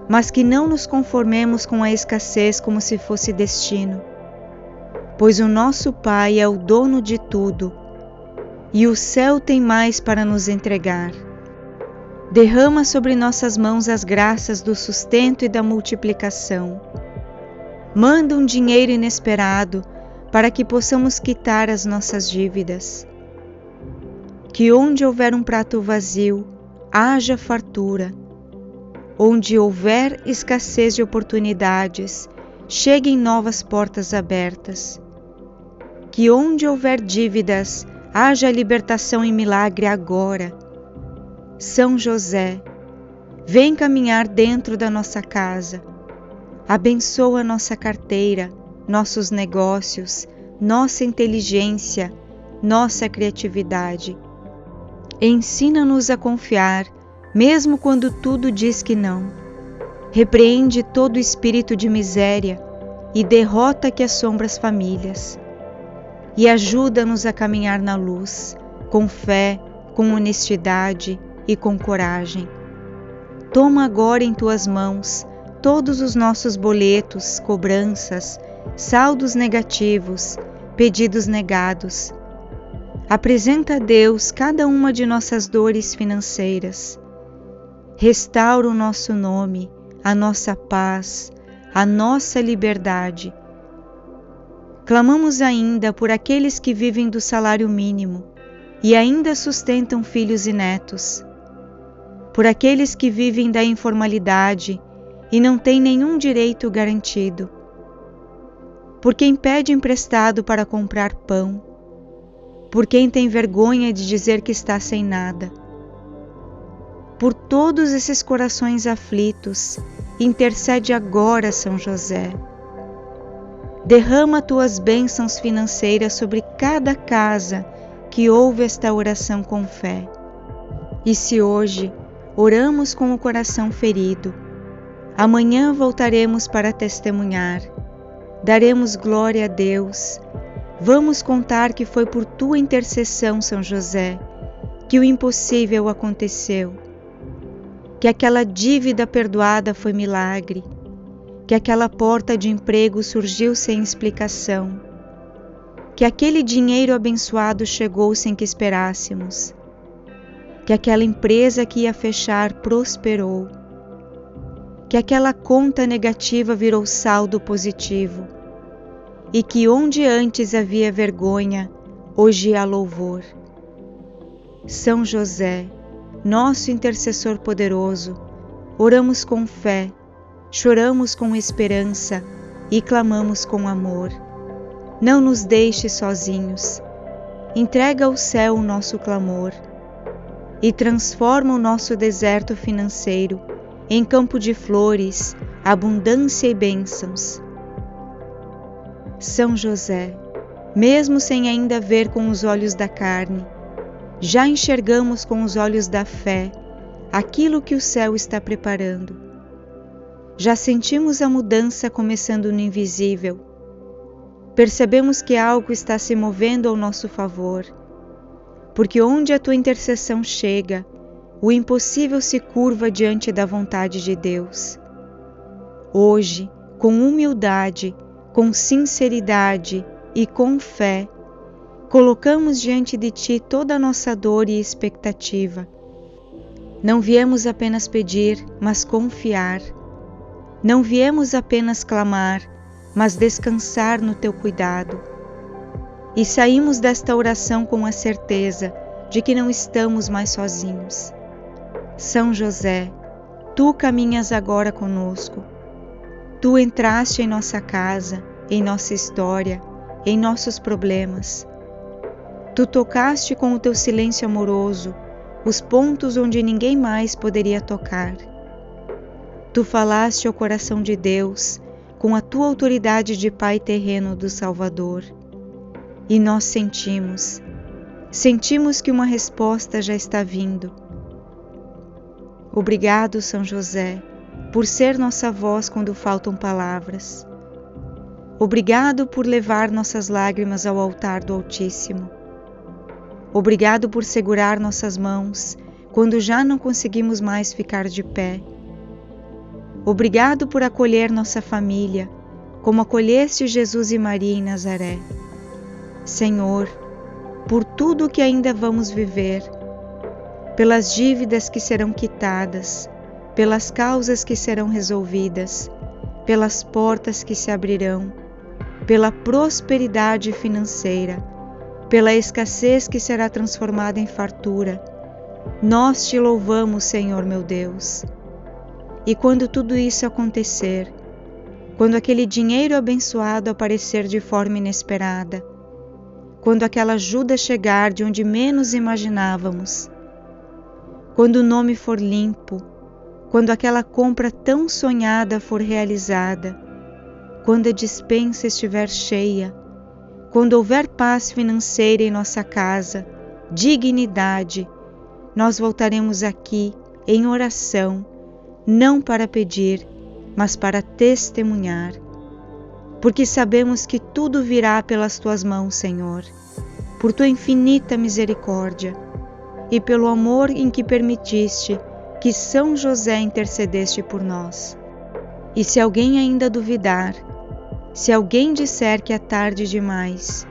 S1: mas que não nos conformemos com a escassez como se fosse destino, pois o nosso Pai é o dono de tudo e o céu tem mais para nos entregar. Derrama sobre nossas mãos as graças do sustento e da multiplicação. Manda um dinheiro inesperado para que possamos quitar as nossas dívidas. Que onde houver um prato vazio, haja fartura. Onde houver escassez de oportunidades, cheguem novas portas abertas. Que onde houver dívidas, haja libertação e milagre agora. São José, vem caminhar dentro da nossa casa. Abençoa nossa carteira, nossos negócios, nossa inteligência, nossa criatividade. Ensina-nos a confiar, mesmo quando tudo diz que não. Repreende todo espírito de miséria e derrota que assombra as famílias. E ajuda-nos a caminhar na luz, com fé, com honestidade e com coragem. Toma agora em tuas mãos todos os nossos boletos, cobranças, saldos negativos, pedidos negados. Apresenta a Deus cada uma de nossas dores financeiras. Restaura o nosso nome, a nossa paz, a nossa liberdade. Clamamos ainda por aqueles que vivem do salário mínimo e ainda sustentam filhos e netos, por aqueles que vivem da informalidade e não têm nenhum direito garantido, por quem pede emprestado para comprar pão, por quem tem vergonha de dizer que está sem nada. Por todos esses corações aflitos, intercede agora, São José. Derrama tuas bênçãos financeiras sobre cada casa que ouve esta oração com fé. E se hoje oramos com o coração ferido, amanhã voltaremos para testemunhar. Daremos glória a Deus. Vamos contar que foi por tua intercessão, São José, que o impossível aconteceu, que aquela dívida perdoada foi milagre, que aquela porta de emprego surgiu sem explicação, que aquele dinheiro abençoado chegou sem que esperássemos, que aquela empresa que ia fechar prosperou, que aquela conta negativa virou saldo positivo e que onde antes havia vergonha, hoje há louvor. São José, nosso intercessor poderoso, oramos com fé, choramos com esperança e clamamos com amor. Não nos deixe sozinhos. Entrega ao céu o nosso clamor e transforma o nosso deserto financeiro em campo de flores, abundância e bênçãos. São José, mesmo sem ainda ver com os olhos da carne, já enxergamos com os olhos da fé aquilo que o céu está preparando. Já sentimos a mudança começando no invisível. Percebemos que algo está se movendo ao nosso favor, porque onde a tua intercessão chega, o impossível se curva diante da vontade de Deus. Hoje, com humildade, com sinceridade e com fé, colocamos diante de Ti toda a nossa dor e expectativa. Não viemos apenas pedir, mas confiar. Não viemos apenas clamar, mas descansar no Teu cuidado. E saímos desta oração com a certeza de que não estamos mais sozinhos. São José, Tu caminhas agora conosco. Tu entraste em nossa casa, em nossa história, em nossos problemas. Tu tocaste com o Teu silêncio amoroso os pontos onde ninguém mais poderia tocar. Tu falaste ao coração de Deus com a Tua autoridade de Pai terreno do Salvador. E nós sentimos que uma resposta já está vindo. Obrigado, São José, por ser nossa voz quando faltam palavras. Obrigado por levar nossas lágrimas ao altar do Altíssimo. Obrigado por segurar nossas mãos quando já não conseguimos mais ficar de pé. Obrigado por acolher nossa família, como acolheste Jesus e Maria em Nazaré. Senhor, por tudo que ainda vamos viver, pelas dívidas que serão quitadas, pelas causas que serão resolvidas, pelas portas que se abrirão, pela prosperidade financeira, pela escassez que será transformada em fartura, nós Te louvamos, Senhor meu Deus. E quando tudo isso acontecer, quando aquele dinheiro abençoado aparecer de forma inesperada, quando aquela ajuda chegar de onde menos imaginávamos, quando o nome for limpo, quando aquela compra tão sonhada for realizada, quando a despensa estiver cheia, quando houver paz financeira em nossa casa, dignidade, nós voltaremos aqui em oração, não para pedir, mas para testemunhar. Porque sabemos que tudo virá pelas tuas mãos, Senhor, por tua infinita misericórdia e pelo amor em que permitiste que São José intercedeste por nós. E se alguém ainda duvidar, se alguém disser que é tarde demais,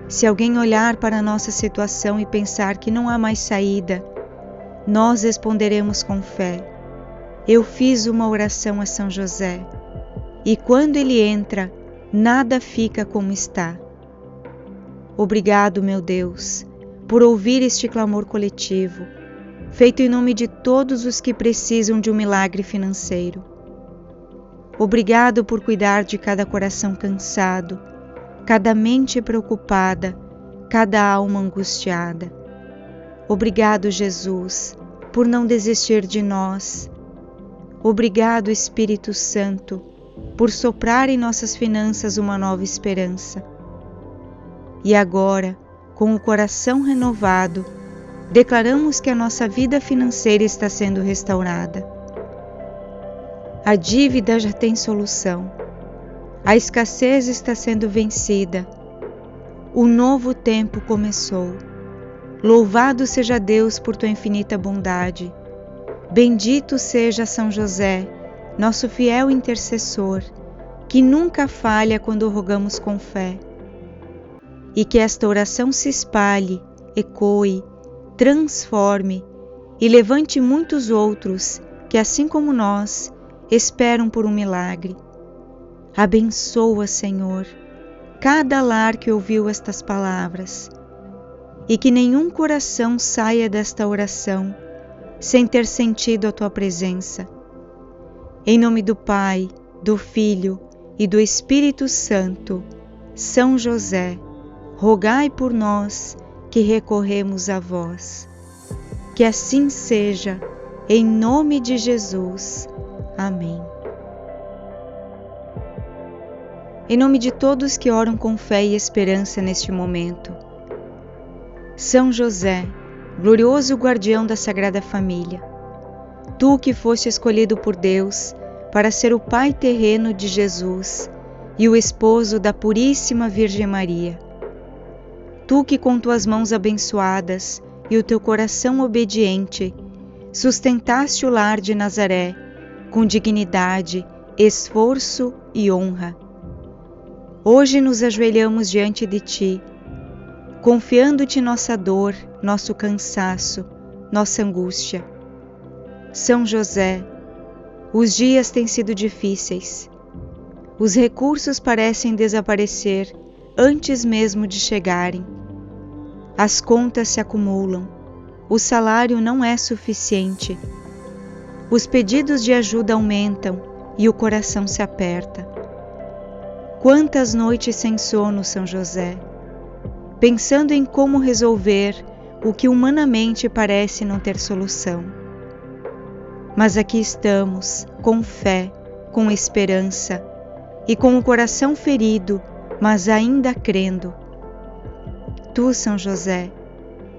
S1: se alguém olhar para a nossa situação e pensar que não há mais saída, nós responderemos com fé: eu fiz uma oração a São José, e quando ele entra, nada fica como está. Obrigado, meu Deus, por ouvir este clamor coletivo, feito em nome de todos os que precisam de um milagre financeiro. Obrigado por cuidar de cada coração cansado, cada mente preocupada, cada alma angustiada. Obrigado, Jesus, por não desistir de nós. Obrigado, Espírito Santo, por soprar em nossas finanças uma nova esperança. E agora, com o coração renovado, declaramos que a nossa vida financeira está sendo restaurada. A dívida já tem solução. A escassez está sendo vencida. O novo tempo começou. Louvado seja Deus por tua infinita bondade. Bendito seja São José, nosso fiel intercessor, que nunca falha quando rogamos com fé. E que esta oração se espalhe, ecoe, transforme e levante muitos outros que, assim como nós, esperam por um milagre. Abençoa, Senhor, cada lar que ouviu estas palavras, e que nenhum coração saia desta oração sem ter sentido a tua presença. Em nome do Pai, do Filho e do Espírito Santo, São José, rogai por nós que recorremos a vós. Que assim seja, em nome de Jesus. Amém. Em nome de todos que oram com fé e esperança neste momento, São José, glorioso guardião da Sagrada Família, tu que foste escolhido por Deus para ser o pai terreno de Jesus e o esposo da Puríssima Virgem Maria, tu que com tuas mãos abençoadas e o teu coração obediente sustentaste o lar de Nazaré com dignidade, esforço e honra. Hoje nos ajoelhamos diante de ti, confiando-te nossa dor, nosso cansaço, nossa angústia. São José, os dias têm sido difíceis. Os recursos parecem desaparecer antes mesmo de chegarem. As contas se acumulam, o salário não é suficiente. Os pedidos de ajuda aumentam e o coração se aperta. Quantas noites sem sono, São José, pensando em como resolver o que humanamente parece não ter solução. Mas aqui estamos, com fé, com esperança e com o coração ferido, mas ainda crendo. Tu, São José,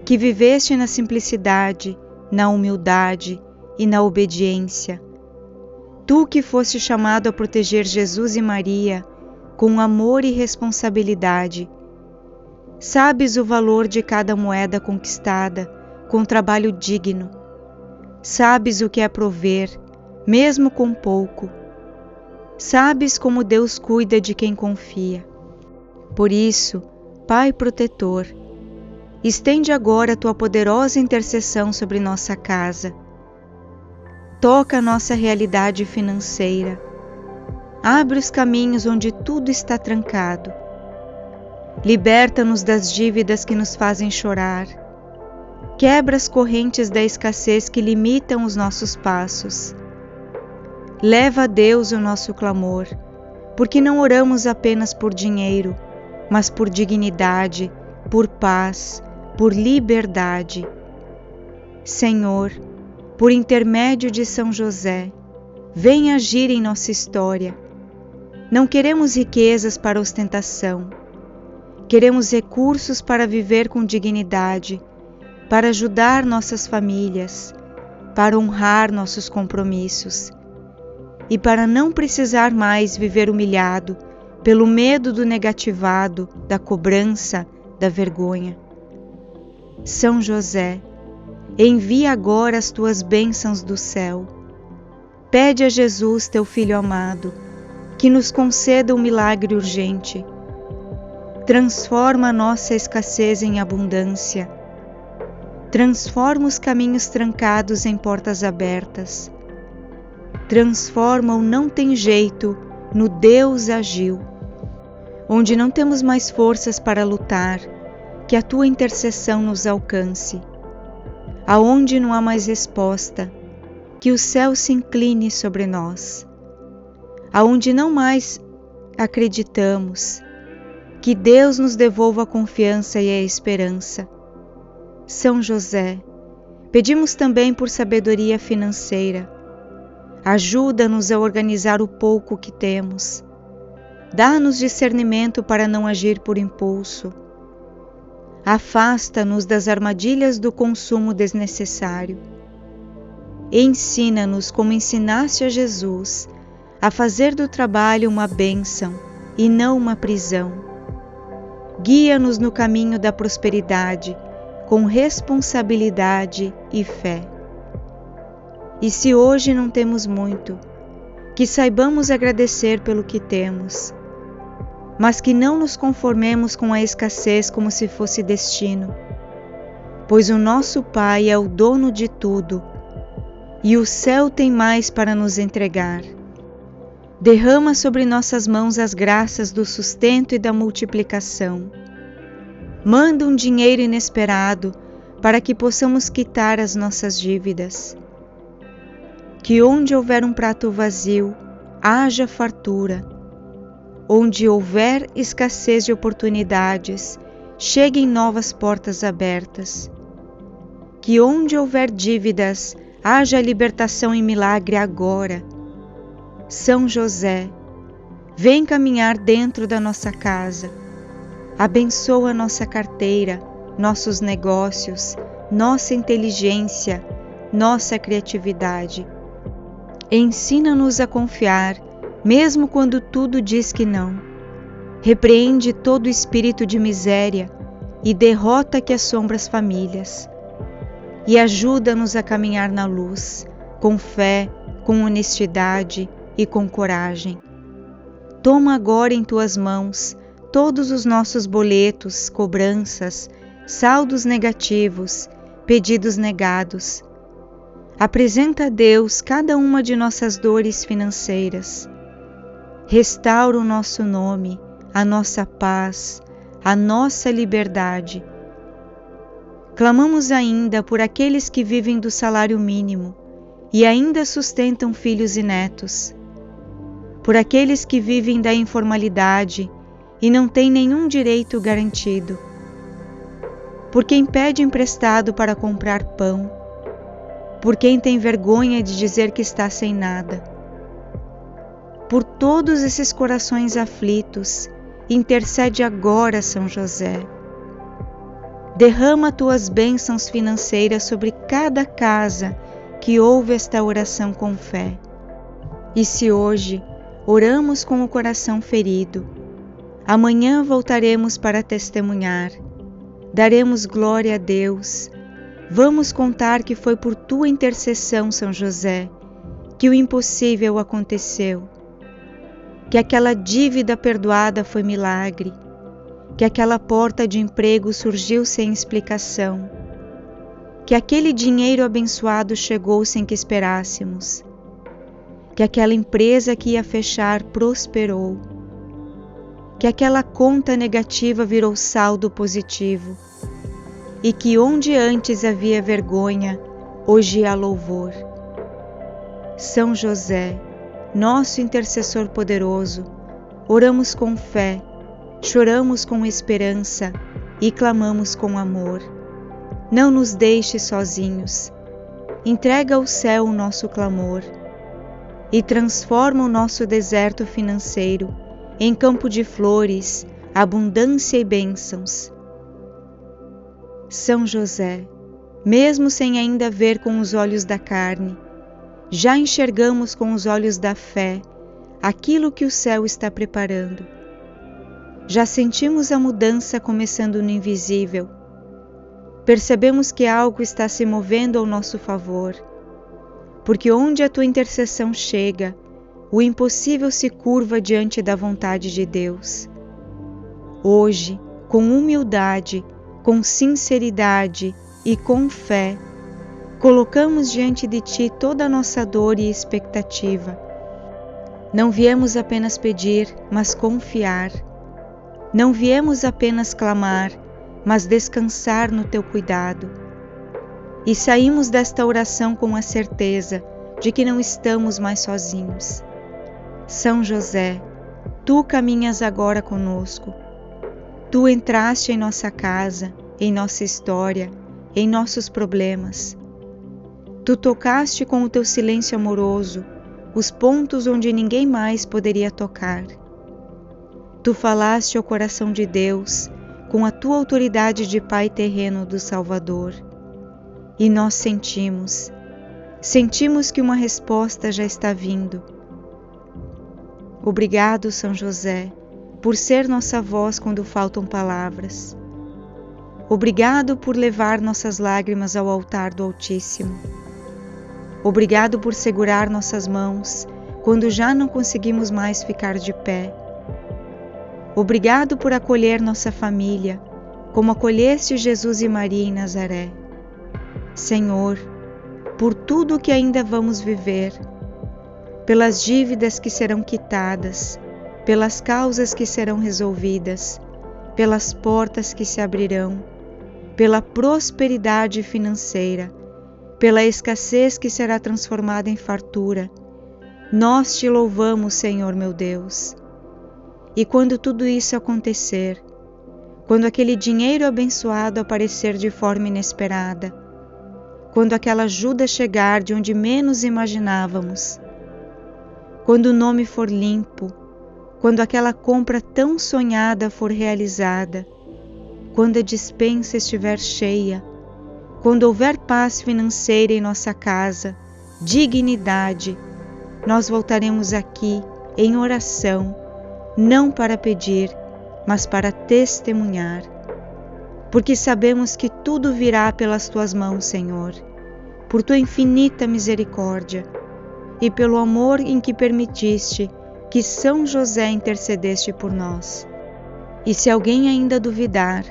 S1: que viveste na simplicidade, na humildade e na obediência, tu que foste chamado a proteger Jesus e Maria com amor e responsabilidade, sabes o valor de cada moeda conquistada com trabalho digno. Sabes o que é prover, mesmo com pouco. Sabes como Deus cuida de quem confia. Por isso, Pai protetor, estende agora a tua poderosa intercessão sobre nossa casa. Toca a nossa realidade financeira. Abre os caminhos onde tudo está trancado. Liberta-nos das dívidas que nos fazem chorar. Quebra as correntes da escassez que limitam os nossos passos. Leva a Deus o nosso clamor, porque não oramos apenas por dinheiro, mas por dignidade, por paz, por liberdade. Senhor, por intermédio de São José, vem agir em nossa história. Não queremos riquezas para ostentação. Queremos recursos para viver com dignidade, para ajudar nossas famílias, para honrar nossos compromissos e para não precisar mais viver humilhado pelo medo do negativado, da cobrança, da vergonha. São José, envia agora as tuas bênçãos do céu. Pede a Jesus, teu Filho amado, que nos conceda um milagre urgente. Transforma a nossa escassez em abundância. Transforma os caminhos trancados em portas abertas. Transforma o não tem jeito no Deus agiu. Onde não temos mais forças para lutar, que a tua intercessão nos alcance. Aonde não há mais resposta, que o céu se incline sobre nós. Aonde não mais acreditamos, que Deus nos devolva a confiança e a esperança. São José, pedimos também por sabedoria financeira. Ajuda-nos a organizar o pouco que temos. Dá-nos discernimento para não agir por impulso. Afasta-nos das armadilhas do consumo desnecessário. Ensina-nos como ensinaste a Jesus a fazer do trabalho uma bênção e não uma prisão. Guia-nos no caminho da prosperidade com responsabilidade e fé. E se hoje não temos muito, que saibamos agradecer pelo que temos, mas que não nos conformemos com a escassez como se fosse destino, pois o nosso Pai é o dono de tudo e o céu tem mais para nos entregar. Derrama sobre nossas mãos as graças do sustento e da multiplicação. Manda um dinheiro inesperado para que possamos quitar as nossas dívidas. Que onde houver um prato vazio, haja fartura. Onde houver escassez de oportunidades, cheguem novas portas abertas. Que onde houver dívidas, haja libertação e milagre agora. São José, vem caminhar dentro da nossa casa. Abençoa nossa carteira, nossos negócios, nossa inteligência, nossa criatividade. Ensina-nos a confiar, mesmo quando tudo diz que não. Repreende todo espírito de miséria e derrota que assombra as famílias. E ajuda-nos a caminhar na luz, com fé, com honestidade e com coragem. Toma agora em tuas mãos todos os nossos boletos, cobranças, saldos negativos, pedidos negados. Apresenta a Deus cada uma de nossas dores financeiras. Restaura o nosso nome, a nossa paz, a nossa liberdade. Clamamos ainda por aqueles que vivem do salário mínimo e ainda sustentam filhos e netos. Por aqueles que vivem da informalidade e não têm nenhum direito garantido. Por quem pede emprestado para comprar pão. Por quem tem vergonha de dizer que está sem nada. Por todos esses corações aflitos, intercede agora, São José. Derrama tuas bênçãos financeiras sobre cada casa que ouve esta oração com fé. E se hoje oramos com o coração ferido, amanhã voltaremos para testemunhar. Daremos glória a Deus. Vamos contar que foi por tua intercessão, São José, que o impossível aconteceu. Que aquela dívida perdoada foi milagre. Que aquela porta de emprego surgiu sem explicação. Que aquele dinheiro abençoado chegou sem que esperássemos. Que aquela empresa que ia fechar prosperou. Que aquela conta negativa virou saldo positivo. E que onde antes havia vergonha, hoje há louvor. São José, nosso intercessor poderoso, oramos com fé, choramos com esperança e clamamos com amor. Não nos deixe sozinhos. Entrega ao céu o nosso clamor e transforma o nosso deserto financeiro em campo de flores, abundância e bênçãos. São José, Mesmo sem ainda ver com os olhos da carne, já enxergamos com os olhos da fé aquilo que o céu está preparando. Já sentimos a mudança começando no invisível. Percebemos que algo está se movendo ao nosso favor, porque onde a tua intercessão chega, o impossível se curva diante da vontade de Deus. Hoje, com humildade, com sinceridade e com fé, colocamos diante de Ti toda a nossa dor e expectativa. Não viemos apenas pedir, mas confiar. Não viemos apenas clamar, mas descansar no Teu cuidado. E saímos desta oração com a certeza de que não estamos mais sozinhos. São José, Tu caminhas agora conosco. Tu entraste em nossa casa, em nossa história, em nossos problemas. Tu tocaste com o Teu silêncio amoroso os pontos onde ninguém mais poderia tocar. Tu falaste ao coração de Deus com a Tua autoridade de Pai terreno do Salvador. E nós sentimos que uma resposta já está vindo. Obrigado, São José, por ser nossa voz quando faltam palavras. Obrigado por levar nossas lágrimas ao altar do Altíssimo. Obrigado por segurar nossas mãos quando já não conseguimos mais ficar de pé. Obrigado por acolher nossa família, como acolheste Jesus e Maria em Nazaré. Senhor, por tudo o que ainda vamos viver, pelas dívidas que serão quitadas, pelas causas que serão resolvidas, pelas portas que se abrirão, pela prosperidade financeira, pela escassez que será transformada em fartura, nós Te louvamos, Senhor meu Deus. E quando tudo isso acontecer, quando aquele dinheiro abençoado aparecer de forma inesperada, quando aquela ajuda chegar de onde menos imaginávamos, quando o nome for limpo, quando aquela compra tão sonhada for realizada, quando a despensa estiver cheia, quando houver paz financeira em nossa casa, dignidade, nós voltaremos aqui em oração, não para pedir, mas para testemunhar. Porque sabemos que tudo virá pelas Tuas mãos, Senhor, por Tua infinita misericórdia e pelo amor em que permitiste que São José intercedeste por nós. E se alguém ainda duvidar,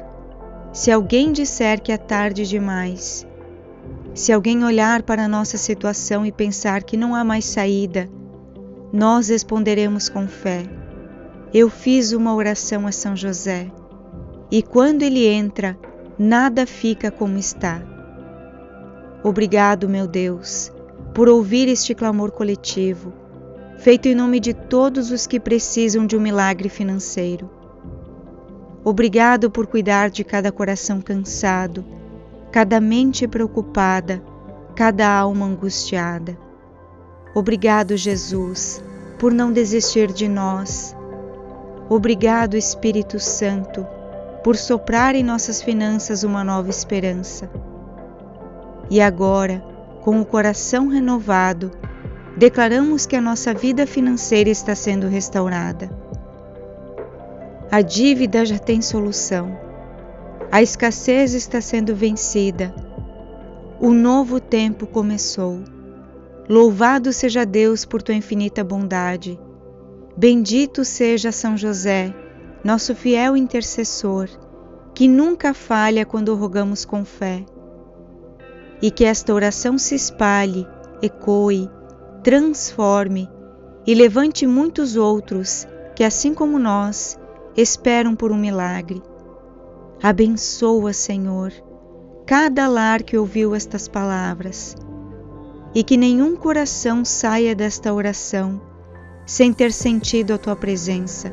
S1: se alguém disser que é tarde demais, se alguém olhar para a nossa situação e pensar que não há mais saída, nós responderemos com fé: eu fiz uma oração a São José, e quando ele entra, nada fica como está. Obrigado, meu Deus, por ouvir este clamor coletivo, feito em nome de todos os que precisam de um milagre financeiro. Obrigado por cuidar de cada coração cansado, cada mente preocupada, cada alma angustiada. Obrigado, Jesus, por não desistir de nós. Obrigado, Espírito Santo, por soprar em nossas finanças uma nova esperança. E agora, com o coração renovado, declaramos que a nossa vida financeira está sendo restaurada. A dívida já tem solução. A escassez está sendo vencida. O novo tempo começou. Louvado seja Deus por Tua infinita bondade. Bendito seja São José, nosso fiel intercessor, que nunca falha quando rogamos com fé. E que esta oração se espalhe, ecoe, transforme e levante muitos outros que, assim como nós, esperam por um milagre. Abençoa, Senhor, cada lar que ouviu estas palavras, e que nenhum coração saia desta oração sem ter sentido a Tua presença.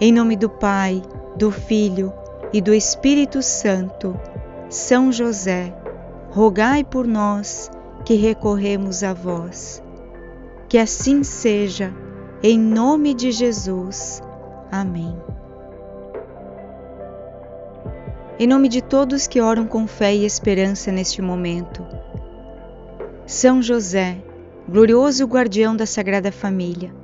S1: Em nome do Pai, do Filho e do Espírito Santo, São José, rogai por nós que recorremos a vós. Que assim seja, em nome de Jesus. Amém. em nome de todos que oram com fé e esperança neste momento. São José, glorioso guardião da Sagrada Família,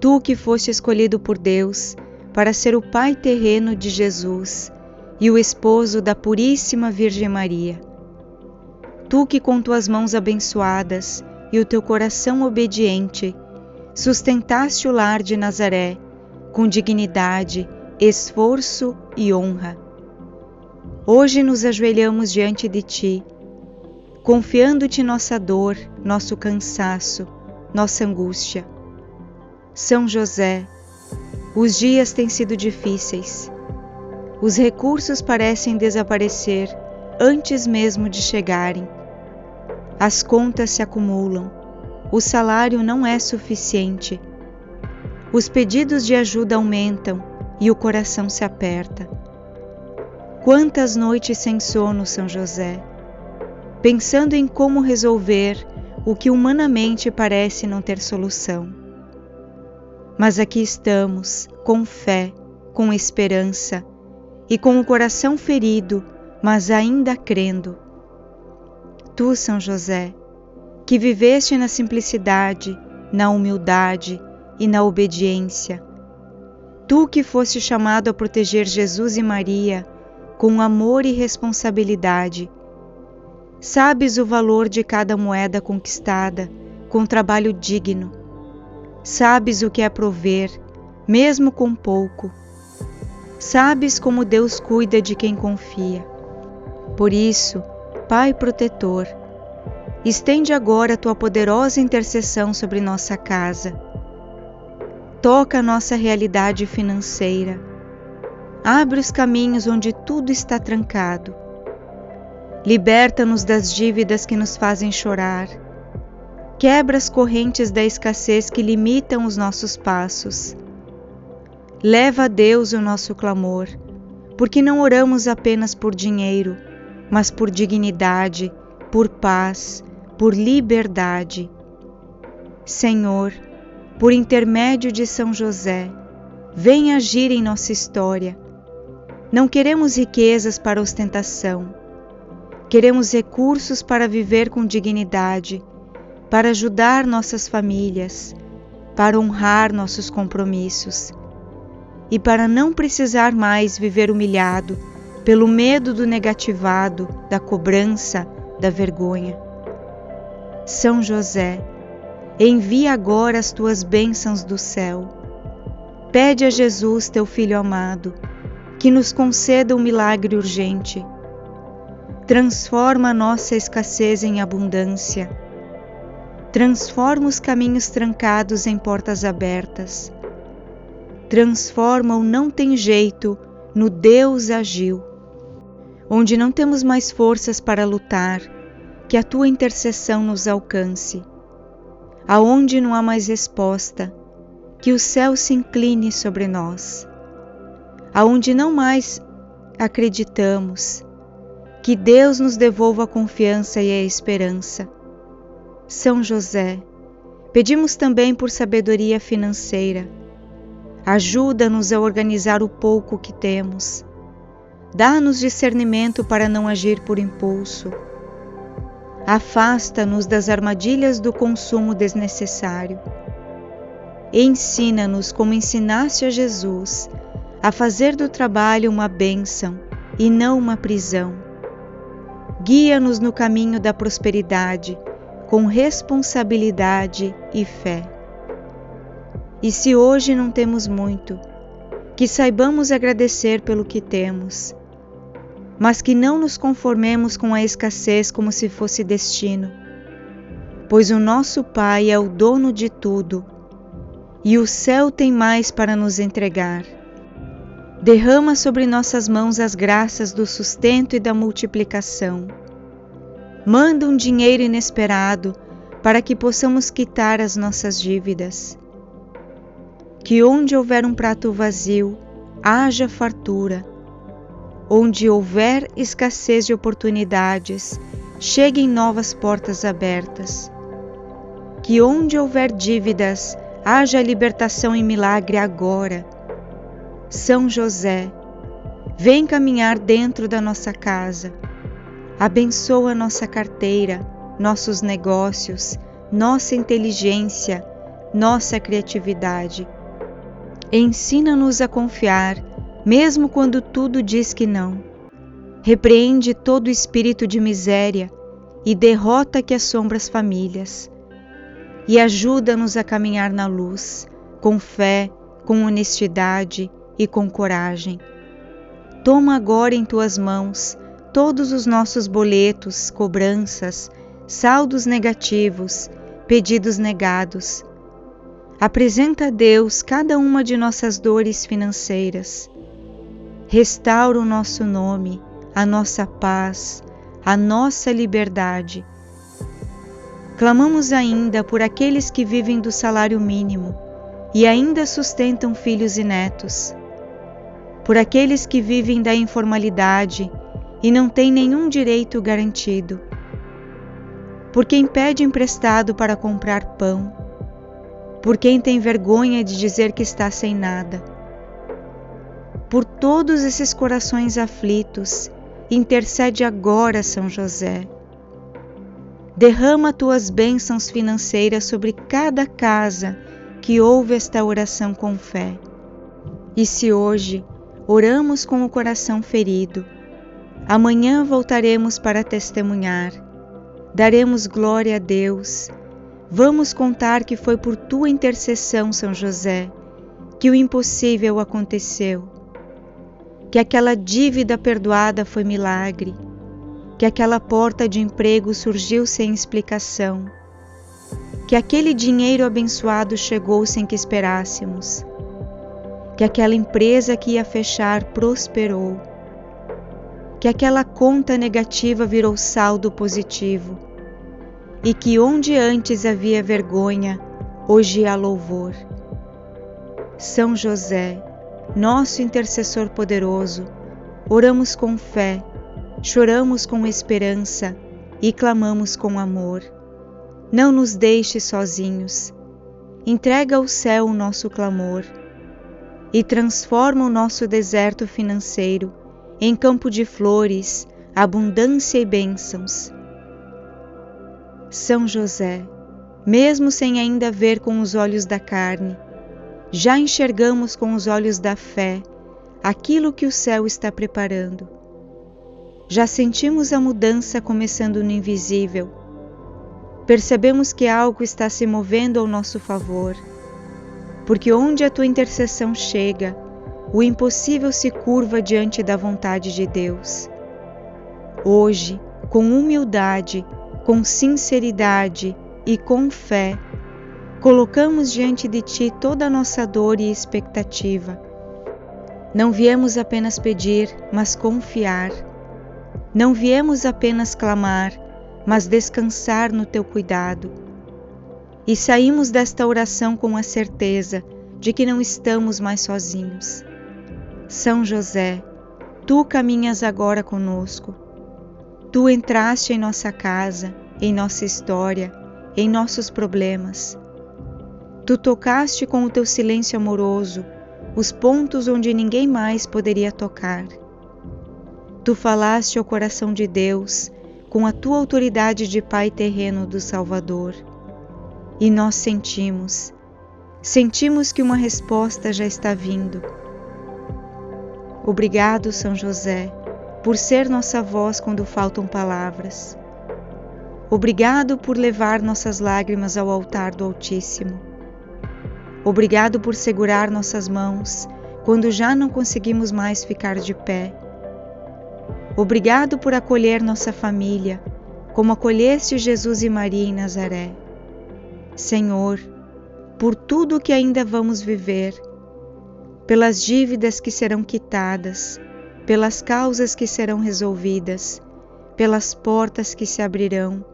S1: tu que foste escolhido por Deus para ser o pai terreno de Jesus e o esposo da Puríssima Virgem Maria, tu que com tuas mãos abençoadas e o teu coração obediente sustentaste o lar de Nazaré com dignidade, esforço e honra. Hoje nos ajoelhamos diante de ti, confiando-te nossa dor, nosso cansaço, nossa angústia. São José, os dias têm sido difíceis. Os recursos parecem desaparecer antes mesmo de chegarem. As contas se acumulam, o salário não é suficiente. Os pedidos de ajuda aumentam e o coração se aperta. Quantas noites sem sono, São José, pensando em como resolver o que humanamente parece não ter solução. Mas aqui estamos, com fé, com esperança e com o coração ferido, mas ainda crendo. Tu, São José, que viveste na simplicidade, na humildade e na obediência, tu que foste chamado a proteger Jesus e Maria com amor e responsabilidade, sabes o valor de cada moeda conquistada com trabalho digno, sabes o que é prover, mesmo com pouco, sabes como Deus cuida de quem confia. Por isso, Pai protetor, estende agora a tua poderosa intercessão sobre nossa casa. Toca a nossa realidade financeira. Abre os caminhos onde tudo está trancado. Liberta-nos das dívidas que nos fazem chorar. Quebra as correntes da escassez que limitam os nossos passos. Leva a Deus o nosso clamor, porque não oramos apenas por dinheiro, mas por dignidade, por paz, por liberdade. Senhor, por intermédio de São José, vem agir em nossa história. Não queremos riquezas para ostentação. Queremos recursos para viver com dignidade, para ajudar nossas famílias, para honrar nossos compromissos e para não precisar mais viver humilhado pelo medo do negativado, da cobrança, da vergonha. São José, envia agora as tuas bênçãos do céu. Pede a Jesus, teu Filho amado, que nos conceda um milagre urgente. Transforma a nossa escassez em abundância. Transforma os caminhos trancados em portas abertas. Transforma o não tem jeito no Deus agiu. Onde não temos mais forças para lutar, que a tua intercessão nos alcance. Aonde não há mais resposta, que o céu se incline sobre nós. Aonde não mais acreditamos, que Deus nos devolva a confiança e a esperança. São José, pedimos também por sabedoria financeira. Ajuda-nos a organizar o pouco que temos. Dá-nos discernimento para não agir por impulso. Afasta-nos das armadilhas do consumo desnecessário. Ensina-nos como ensinaste a Jesus a fazer do trabalho uma bênção e não uma prisão. Guia-nos no caminho da prosperidade, com responsabilidade e fé. E se hoje não temos muito, que saibamos agradecer pelo que temos, mas que não nos conformemos com a escassez como se fosse destino, pois o nosso Pai é o dono de tudo, e o céu tem mais para nos entregar. Derrama sobre nossas mãos as graças do sustento e da multiplicação. Manda um dinheiro inesperado para que possamos quitar as nossas dívidas. Que onde houver um prato vazio, haja fartura. Onde houver escassez de oportunidades, cheguem novas portas abertas. Que onde houver dívidas, haja libertação e milagre agora. São José, Vem caminhar dentro da nossa casa. Abençoa nossa carteira, nossos negócios, nossa inteligência, nossa criatividade. Ensina-nos a confiar, mesmo quando tudo diz que não. Repreende todo espírito de miséria e derrota que assombra as famílias. E ajuda-nos a caminhar na luz, com fé, com honestidade e com coragem. Toma agora em tuas mãos todos os nossos boletos, cobranças, saldos negativos, pedidos negados. Apresenta a Deus cada uma de nossas dores financeiras. Restaura o nosso nome, a nossa paz, a nossa liberdade. Clamamos ainda por aqueles que vivem do salário mínimo e ainda sustentam filhos e netos, por aqueles que vivem da informalidade e não têm nenhum direito garantido, por quem pede emprestado para comprar pão, por quem tem vergonha de dizer que está sem nada. Por todos esses corações aflitos, intercede agora, São José. Derrama tuas bênçãos financeiras sobre cada casa que ouve esta oração com fé. E se hoje oramos com o coração ferido, amanhã voltaremos para testemunhar. Daremos glória a Deus. Vamos contar que foi por tua intercessão, São José, que o impossível aconteceu. Que aquela dívida perdoada foi milagre. Que aquela porta de emprego surgiu sem explicação. Que aquele dinheiro abençoado chegou sem que esperássemos. Que aquela empresa que ia fechar prosperou. Que aquela conta negativa virou saldo positivo. E que onde antes havia vergonha, hoje há louvor. São José, nosso intercessor poderoso, oramos com fé, choramos com esperança e clamamos com amor. Não nos deixe sozinhos. Entrega ao céu o nosso clamor e transforma o nosso deserto financeiro em campo de flores, abundância e bênçãos. São José, mesmo sem ainda ver com os olhos da carne, já enxergamos com os olhos da fé aquilo que o céu está preparando. Já sentimos a mudança começando no invisível. Percebemos que algo está se movendo ao nosso favor, porque onde a tua intercessão chega, o impossível se curva diante da vontade de Deus. Hoje, com humildade, com sinceridade e com fé, colocamos diante de Ti toda a nossa dor e expectativa. Não viemos apenas pedir, mas confiar. Não viemos apenas clamar, mas descansar no Teu cuidado. E saímos desta oração com a certeza de que não estamos mais sozinhos. São José, Tu caminhas agora conosco. Tu entraste em nossa casa, em nossa história, em nossos problemas. Tu tocaste com o Teu silêncio amoroso os pontos onde ninguém mais poderia tocar. Tu falaste ao coração de Deus com a Tua autoridade de Pai terreno do Salvador. E nós sentimos que uma resposta já está vindo. Obrigado, São José, por ser nossa voz quando faltam palavras. Obrigado por levar nossas lágrimas ao altar do Altíssimo. Obrigado por segurar nossas mãos quando já não conseguimos mais ficar de pé. Obrigado por acolher nossa família, como acolheste Jesus e Maria em Nazaré. Senhor, por tudo o que ainda vamos viver, pelas dívidas que serão quitadas, pelas causas que serão resolvidas, pelas portas que se abrirão,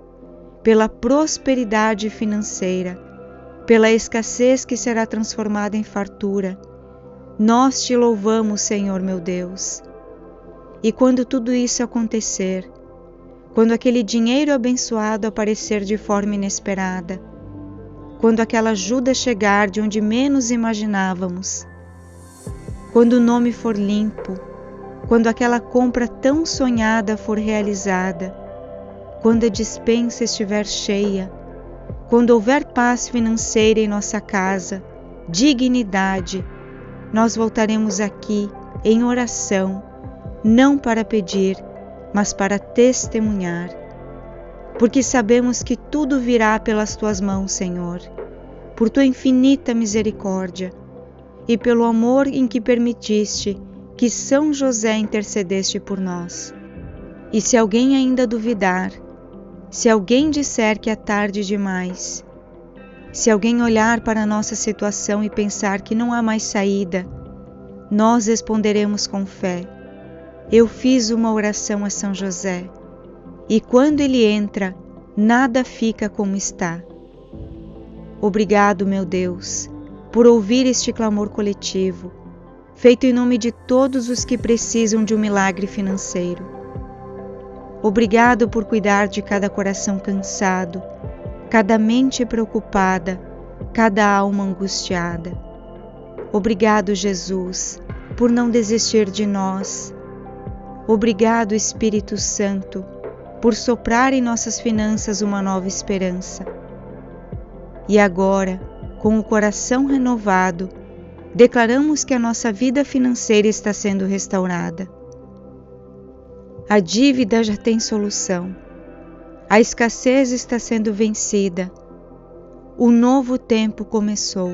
S1: pela prosperidade financeira, pela escassez que será transformada em fartura, nós Te louvamos, Senhor meu Deus. E quando tudo isso acontecer, quando aquele dinheiro abençoado aparecer de forma inesperada, quando aquela ajuda chegar de onde menos imaginávamos, quando o nome for limpo, quando aquela compra tão sonhada for realizada, quando a despensa estiver cheia, quando houver paz financeira em nossa casa, dignidade, nós voltaremos aqui em oração, não para pedir, mas para testemunhar, porque sabemos que tudo virá pelas tuas mãos, Senhor, por tua infinita misericórdia e pelo amor em que permitiste que São José intercedeste por nós. E se alguém ainda duvidar, se alguém disser que é tarde demais, se alguém olhar para a nossa situação e pensar que não há mais saída, nós responderemos com fé: eu fiz uma oração a São José, e quando ele entra, nada fica como está. Obrigado, meu Deus, por ouvir este clamor coletivo, feito em nome de todos os que precisam de um milagre financeiro. Obrigado por cuidar de cada coração cansado, cada mente preocupada, cada alma angustiada. Obrigado, Jesus, por não desistir de nós. Obrigado, Espírito Santo, por soprar em nossas finanças uma nova esperança. E agora, com o coração renovado, declaramos que a nossa vida financeira está sendo restaurada. A dívida já tem solução. A escassez está sendo vencida. O novo tempo começou.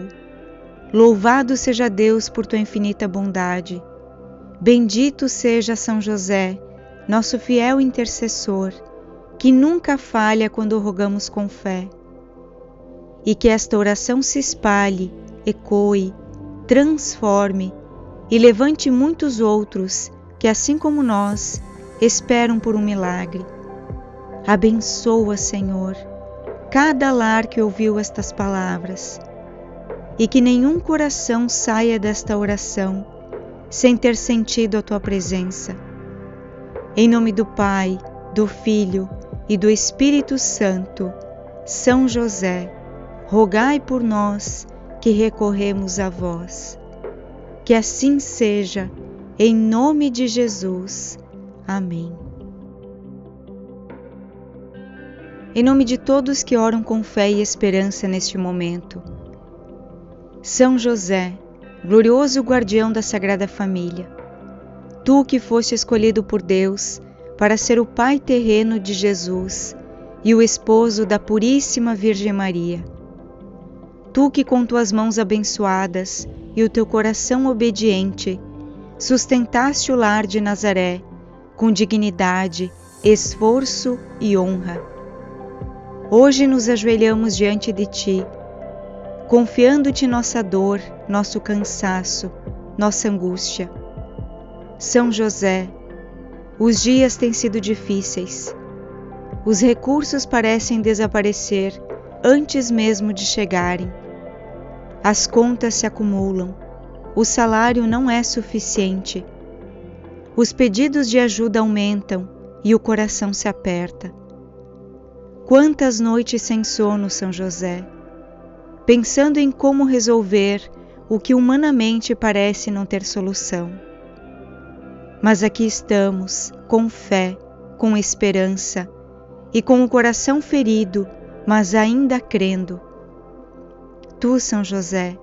S1: Louvado seja Deus por tua infinita bondade. Bendito seja São José, nosso fiel intercessor, que nunca falha quando rogamos com fé. E que esta oração se espalhe, ecoe, transforme e levante muitos outros que, assim como nós, esperam por um milagre. Abençoa, Senhor, cada lar que ouviu estas palavras, e que nenhum coração saia desta oração sem ter sentido a tua presença. Em nome do Pai, do Filho e do Espírito Santo, São José, rogai por nós que recorremos a vós. Que assim seja, em nome de Jesus. Amém. Em nome de todos que oram com fé e esperança neste momento, São José, glorioso guardião da Sagrada Família, tu que foste escolhido por Deus para ser o pai terreno de Jesus e o esposo da Puríssima Virgem Maria, tu que com tuas mãos abençoadas e o teu coração obediente sustentaste o lar de Nazaré com dignidade, esforço e honra. Hoje nos ajoelhamos diante de ti, confiando-te nossa dor, nosso cansaço, nossa angústia. São José, os dias têm sido difíceis. Os recursos parecem desaparecer antes mesmo de chegarem. As contas se acumulam, o salário não é suficiente. Os pedidos de ajuda aumentam e o coração se aperta. Quantas noites sem sono, São José, pensando em como resolver o que humanamente parece não ter solução. Mas aqui estamos, com fé, com esperança e com o coração ferido, mas ainda crendo. Tu, São José,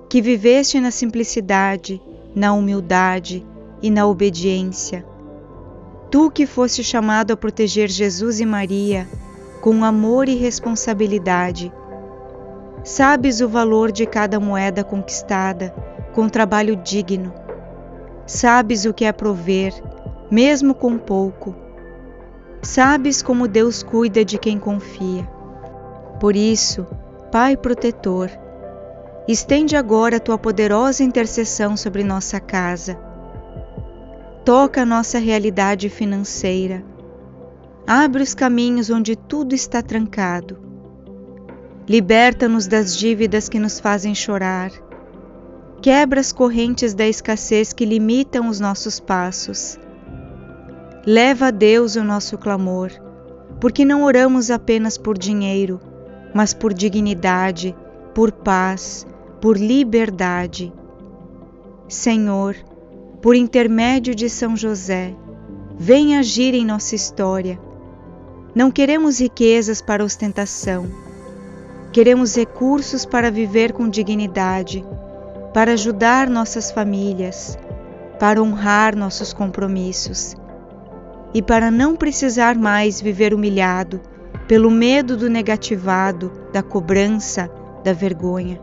S1: que viveste na simplicidade, na humildade e na obediência, tu que foste chamado a proteger Jesus e Maria com amor e responsabilidade, sabes o valor de cada moeda conquistada com trabalho digno, sabes o que é prover, mesmo com pouco, sabes como Deus cuida de quem confia. Por isso, Pai protetor, estende agora a tua poderosa intercessão sobre nossa casa. Toca a nossa realidade financeira. Abre os caminhos onde tudo está trancado. Liberta-nos das dívidas que nos fazem chorar. Quebra as correntes da escassez que limitam os nossos passos. Leva a Deus o nosso clamor, porque não oramos apenas por dinheiro, mas por dignidade, por paz, por liberdade. Senhor, por intermédio de São José, vem agir em nossa história. Não queremos riquezas para ostentação. Queremos recursos para viver com dignidade, para ajudar nossas famílias, para honrar nossos compromissos e para não precisar mais viver humilhado pelo medo do negativado, da cobrança, da vergonha.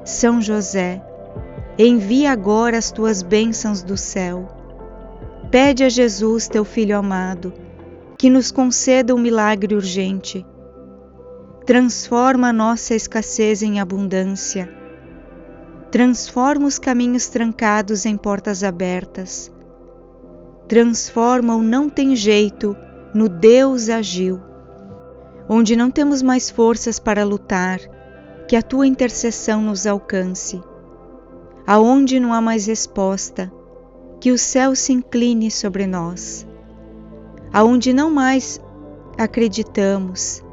S1: São José, envia agora as tuas bênçãos do céu. Pede a Jesus, teu Filho amado, que nos conceda um milagre urgente. Transforma a nossa escassez em abundância. Transforma os caminhos trancados em portas abertas. Transforma o não tem jeito no Deus agiu. Onde não temos mais forças para lutar, que a tua intercessão nos alcance. Aonde não há mais resposta, que o céu se incline sobre nós. Aonde não mais acreditamos,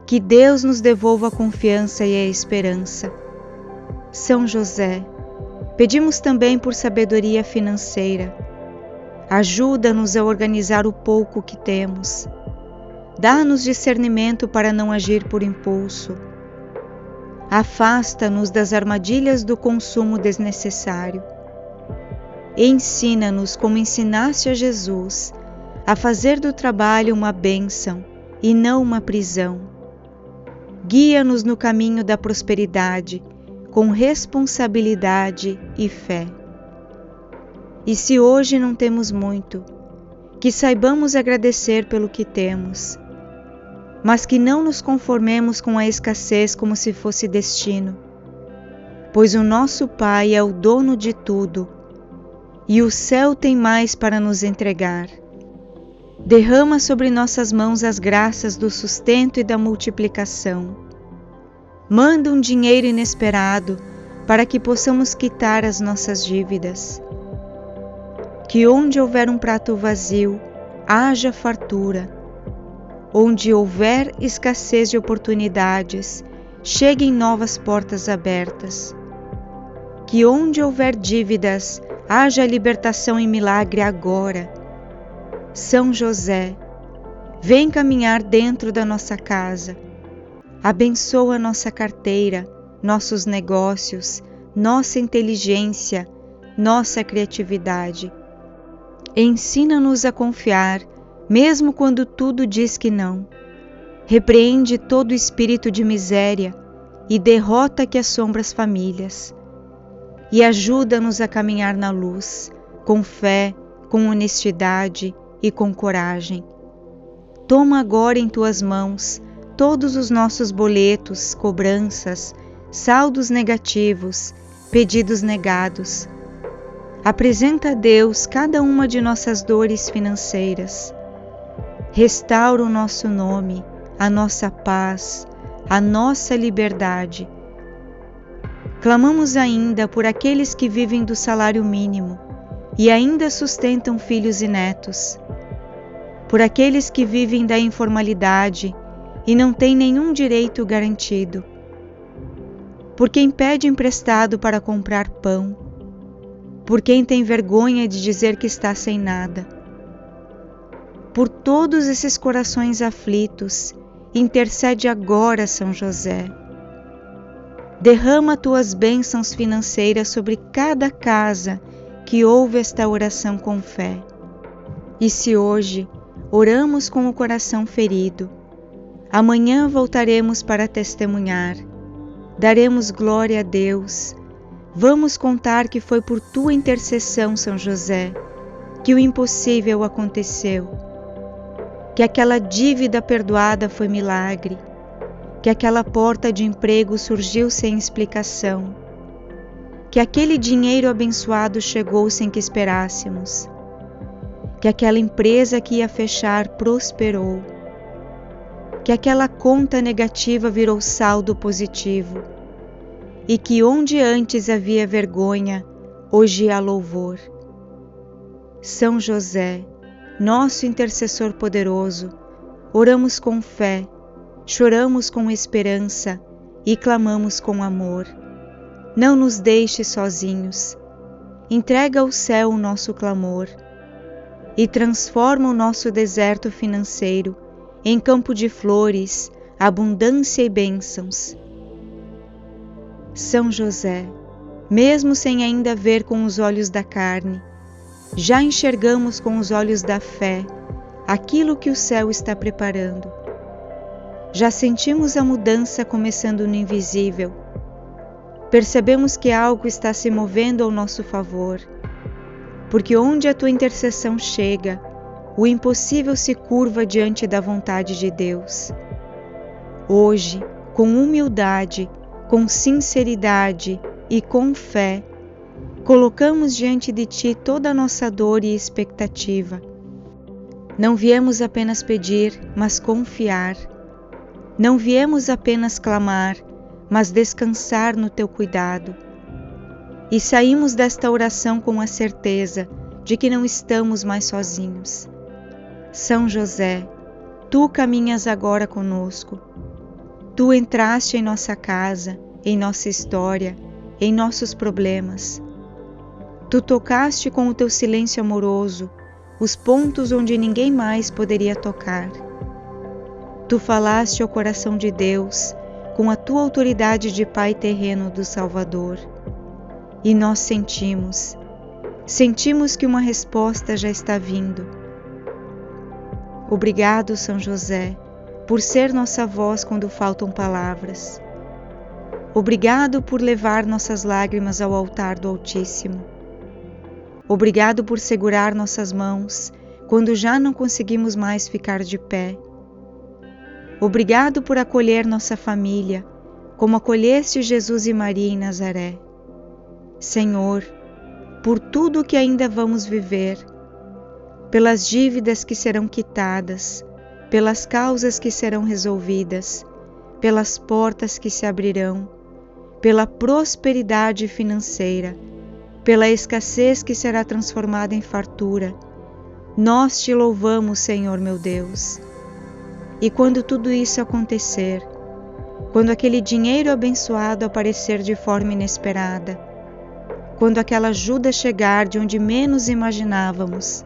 S1: que Deus nos devolva a confiança e a esperança. São José, pedimos também por sabedoria financeira. Ajuda-nos a organizar o pouco que temos. Dá-nos discernimento para não agir por impulso. Afasta-nos das armadilhas do consumo desnecessário. Ensina-nos, como ensinaste a Jesus, a fazer do trabalho uma bênção e não uma prisão. Guia-nos no caminho da prosperidade, com responsabilidade e fé. E se hoje não temos muito, que saibamos agradecer pelo que temos, mas que não nos conformemos com a escassez como se fosse destino, pois o nosso Pai é o dono de tudo e o céu tem mais para nos entregar. Derrama sobre nossas mãos as graças do sustento e da multiplicação. Manda um dinheiro inesperado para que possamos quitar as nossas dívidas. Que onde houver um prato vazio, haja fartura. Onde houver escassez de oportunidades, cheguem novas portas abertas. Que onde houver dívidas, haja libertação e milagre agora. São José, vem caminhar dentro da nossa casa. Abençoa nossa carteira, nossos negócios, nossa inteligência, nossa criatividade. Ensina-nos a confiar, mesmo quando tudo diz que não. Repreende todo espírito de miséria e derrota que assombra as famílias. E ajuda-nos a caminhar na luz, com fé, com honestidade e com coragem. Toma agora em tuas mãos todos os nossos boletos, cobranças, saldos negativos, pedidos negados. Apresenta a Deus cada uma de nossas dores financeiras. Restaura o nosso nome, a nossa paz, a nossa liberdade. Clamamos ainda por aqueles que vivem do salário mínimo e ainda sustentam filhos e netos. Por aqueles que vivem da informalidade e não têm nenhum direito garantido. Por quem pede emprestado para comprar pão. Por quem tem vergonha de dizer que está sem nada. Por todos esses corações aflitos, intercede agora, São José. Derrama tuas bênçãos financeiras sobre cada casa que ouve esta oração com fé. E se hoje oramos com o coração ferido, amanhã voltaremos para testemunhar. Daremos glória a Deus. Vamos contar que foi por tua intercessão, São José, que o impossível aconteceu, que aquela dívida perdoada foi milagre, que aquela porta de emprego surgiu sem explicação, que aquele dinheiro abençoado chegou sem que esperássemos, que aquela empresa que ia fechar prosperou, que aquela conta negativa virou saldo positivo, e que onde antes havia vergonha, hoje há louvor. São José, nosso intercessor poderoso, oramos com fé, choramos com esperança e clamamos com amor. Não nos deixe sozinhos. entrega ao céu o nosso clamor e transforma o nosso deserto financeiro em campo de flores, abundância e bênçãos. São José, mesmo sem ainda ver com os olhos da carne, já enxergamos com os olhos da fé aquilo que o céu está preparando. Já sentimos a mudança começando no invisível. Percebemos que algo está se movendo ao nosso favor, porque onde a tua intercessão chega, o impossível se curva diante da vontade de Deus. Hoje, com humildade, com sinceridade e com fé, colocamos diante de Ti toda a nossa dor e expectativa. Não viemos apenas pedir, mas confiar. Não viemos apenas clamar, mas descansar no Teu cuidado. E saímos desta oração com a certeza de que não estamos mais sozinhos. São José, Tu caminhas agora conosco. Tu entraste em nossa casa, em nossa história, em nossos problemas. Tu tocaste com o Teu silêncio amoroso os pontos onde ninguém mais poderia tocar. Tu falaste ao coração de Deus com a Tua autoridade de Pai terreno do Salvador. E nós sentimos que uma resposta já está vindo. Obrigado, São José, por ser nossa voz quando faltam palavras. Obrigado por levar nossas lágrimas ao altar do Altíssimo. Obrigado por segurar nossas mãos quando já não conseguimos mais ficar de pé. Obrigado por acolher nossa família, como acolheste Jesus e Maria em Nazaré. Senhor, por tudo que ainda vamos viver, pelas dívidas que serão quitadas, pelas causas que serão resolvidas, pelas portas que se abrirão, pela prosperidade financeira, pela escassez que será transformada em fartura, nós Te louvamos, Senhor meu Deus. E quando tudo isso acontecer, quando aquele dinheiro abençoado aparecer de forma inesperada, quando aquela ajuda chegar de onde menos imaginávamos,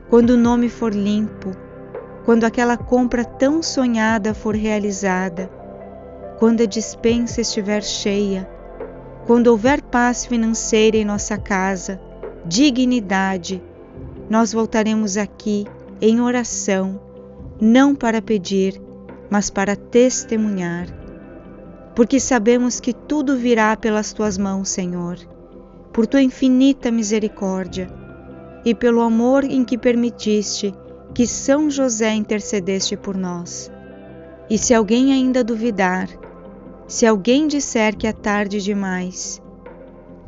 S1: quando o nome for limpo, quando aquela compra tão sonhada for realizada, quando a despensa estiver cheia, quando houver paz financeira em nossa casa, dignidade, nós voltaremos aqui em oração, não para pedir, mas para testemunhar. Porque sabemos que tudo virá pelas Tuas mãos, Senhor, por Tua infinita misericórdia e pelo amor em que permitiste que São José intercedeste por nós. E se alguém ainda duvidar, se alguém disser que é tarde demais,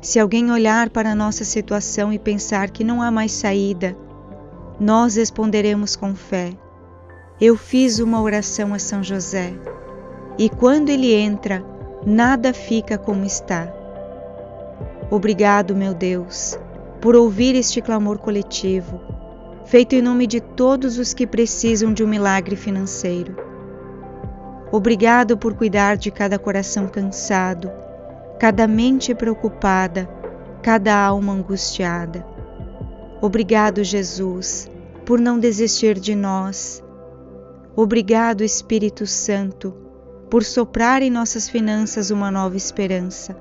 S1: se alguém olhar para a nossa situação e pensar que não há mais saída, nós responderemos com fé: eu fiz uma oração a São José, e quando ele entra, nada fica como está. Obrigado, meu Deus, por ouvir este clamor coletivo, feito em nome de todos os que precisam de um milagre financeiro. Obrigado por cuidar de cada coração cansado, cada mente preocupada, cada alma angustiada. Obrigado, Jesus, por não desistir de nós. Obrigado, Espírito Santo, por soprar em nossas finanças uma nova esperança.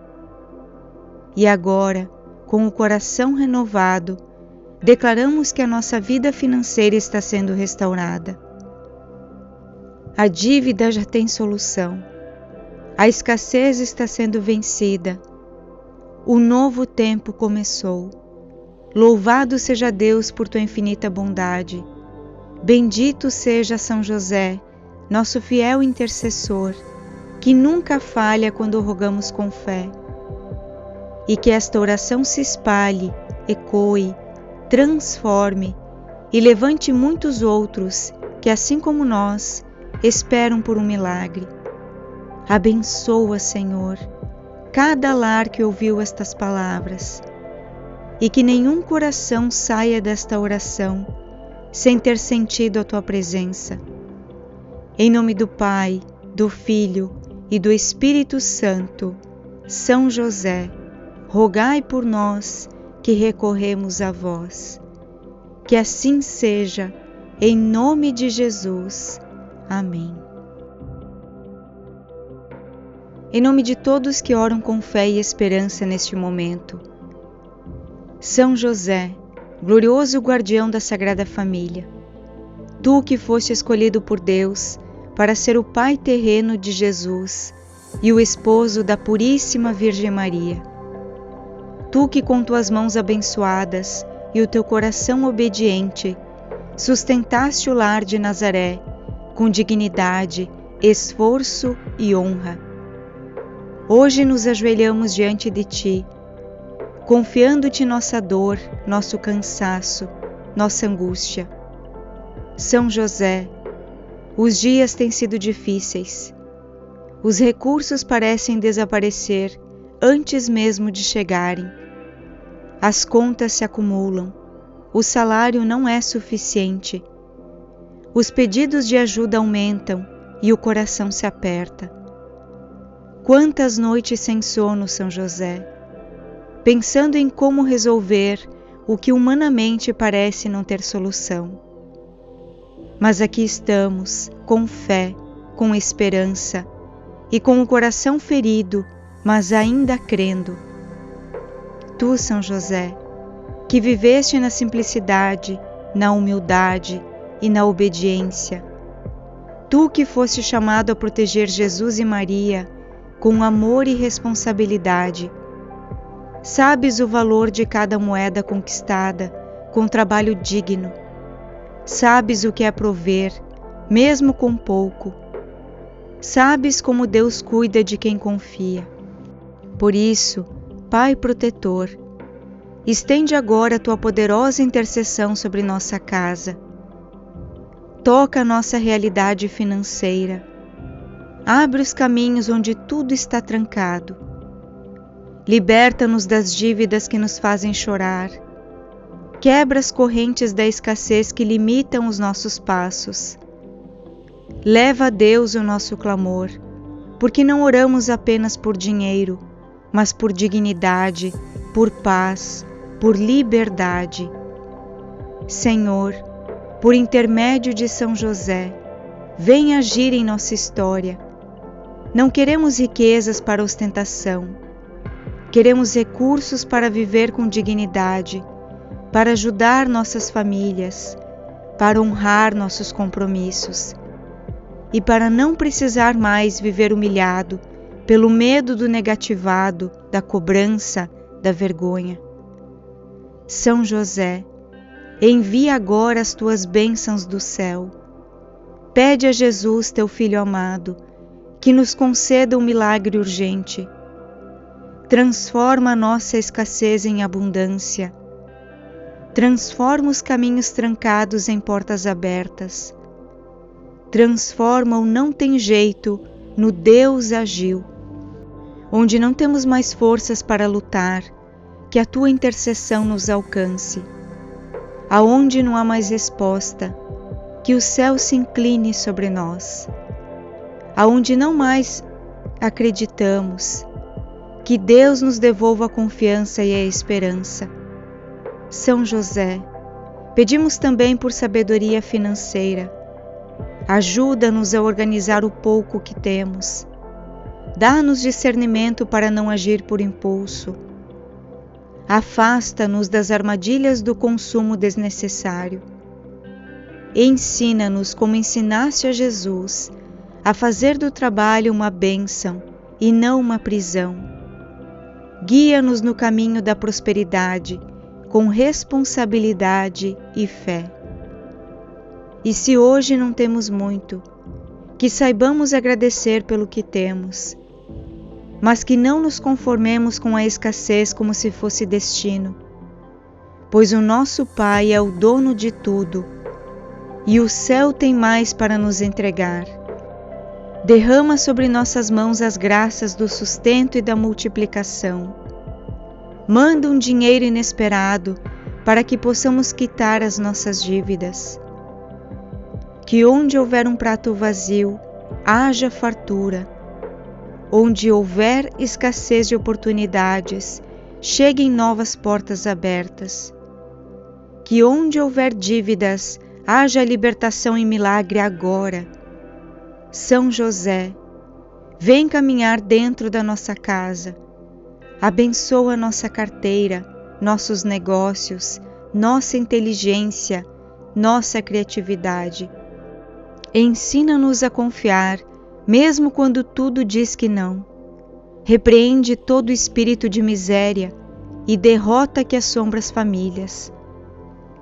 S1: E agora, com o coração renovado, declaramos que a nossa vida financeira está sendo restaurada. A dívida já tem solução. A escassez está sendo vencida. O novo tempo começou. Louvado seja Deus por Tua infinita bondade. Bendito seja São José, nosso fiel intercessor, que nunca falha quando rogamos com fé. E que esta oração se espalhe, ecoe, transforme e levante muitos outros que, assim como nós, esperam por um milagre. Abençoa, Senhor, cada lar que ouviu estas palavras, e que nenhum coração saia desta oração sem ter sentido a Tua presença. Em nome do Pai, do Filho e do Espírito Santo, São José, rogai por nós que recorremos a vós. Que assim seja, em nome de Jesus. Amém. Em nome de todos que oram com fé e esperança neste momento, São José, glorioso guardião da Sagrada Família, tu que foste escolhido por Deus para ser o pai terreno de Jesus e o esposo da Puríssima Virgem Maria, tu que com tuas mãos abençoadas e o teu coração obediente sustentaste o lar de Nazaré com dignidade, esforço e honra. Hoje nos ajoelhamos diante de Ti, confiando-te nossa dor, nosso cansaço, nossa angústia. São José, os dias têm sido difíceis. Os recursos parecem desaparecer antes mesmo de chegarem. As contas se acumulam, o salário não é suficiente. Os pedidos de ajuda aumentam e o coração se aperta. Quantas noites sem sono, São José, pensando em como resolver o que humanamente parece não ter solução. Mas aqui estamos, com fé, com esperança e com o coração ferido, mas ainda crendo. Tu, São José, que viveste na simplicidade, na humildade e na obediência, tu que foste chamado a proteger Jesus e Maria com amor e responsabilidade, sabes o valor de cada moeda conquistada com trabalho digno, sabes o que é prover, mesmo com pouco, sabes como Deus cuida de quem confia. Por isso, Pai protetor, estende agora a tua poderosa intercessão sobre nossa casa. Toca a nossa realidade financeira. Abre os caminhos onde tudo está trancado. Liberta-nos das dívidas que nos fazem chorar. Quebra as correntes da escassez que limitam os nossos passos. Leva a Deus o nosso clamor, porque não oramos apenas por dinheiro, mas por dignidade, por paz, por liberdade. Senhor, por intermédio de São José, vem agir em nossa história. Não queremos riquezas para ostentação. Queremos recursos para viver com dignidade, para ajudar nossas famílias, para honrar nossos compromissos e para não precisar mais viver humilhado pelo medo do negativado, da cobrança, da vergonha. São José, envia agora as tuas bênçãos do céu. Pede a Jesus, teu Filho amado, que nos conceda um milagre urgente. Transforma a nossa escassez em abundância. Transforma os caminhos trancados em portas abertas. Transforma o não tem jeito no Deus agiu. Onde não temos mais forças para lutar, que a tua intercessão nos alcance. Aonde não há mais resposta, que o céu se incline sobre nós. Aonde não mais acreditamos, que Deus nos devolva a confiança e a esperança. São José, pedimos também por sabedoria financeira. Ajuda-nos a organizar o pouco que temos. Dá-nos discernimento para não agir por impulso. Afasta-nos das armadilhas do consumo desnecessário. Ensina-nos como ensinaste a Jesus a fazer do trabalho uma bênção e não uma prisão. Guia-nos no caminho da prosperidade, com responsabilidade e fé. E se hoje não temos muito, que saibamos agradecer pelo que temos, mas que não nos conformemos com a escassez como se fosse destino, pois o nosso Pai é o dono de tudo, e o céu tem mais para nos entregar. Derrama sobre nossas mãos as graças do sustento e da multiplicação. Manda um dinheiro inesperado para que possamos quitar as nossas dívidas. Que onde houver um prato vazio, haja fartura. Onde houver escassez de oportunidades, cheguem novas portas abertas. Que onde houver dívidas, haja libertação e milagre agora. São José, vem caminhar dentro da nossa casa. Abençoa nossa carteira, nossos negócios, nossa inteligência, nossa criatividade. Ensina-nos a confiar, mesmo quando tudo diz que não. Repreende todo espírito de miséria e derrota que assombra as famílias.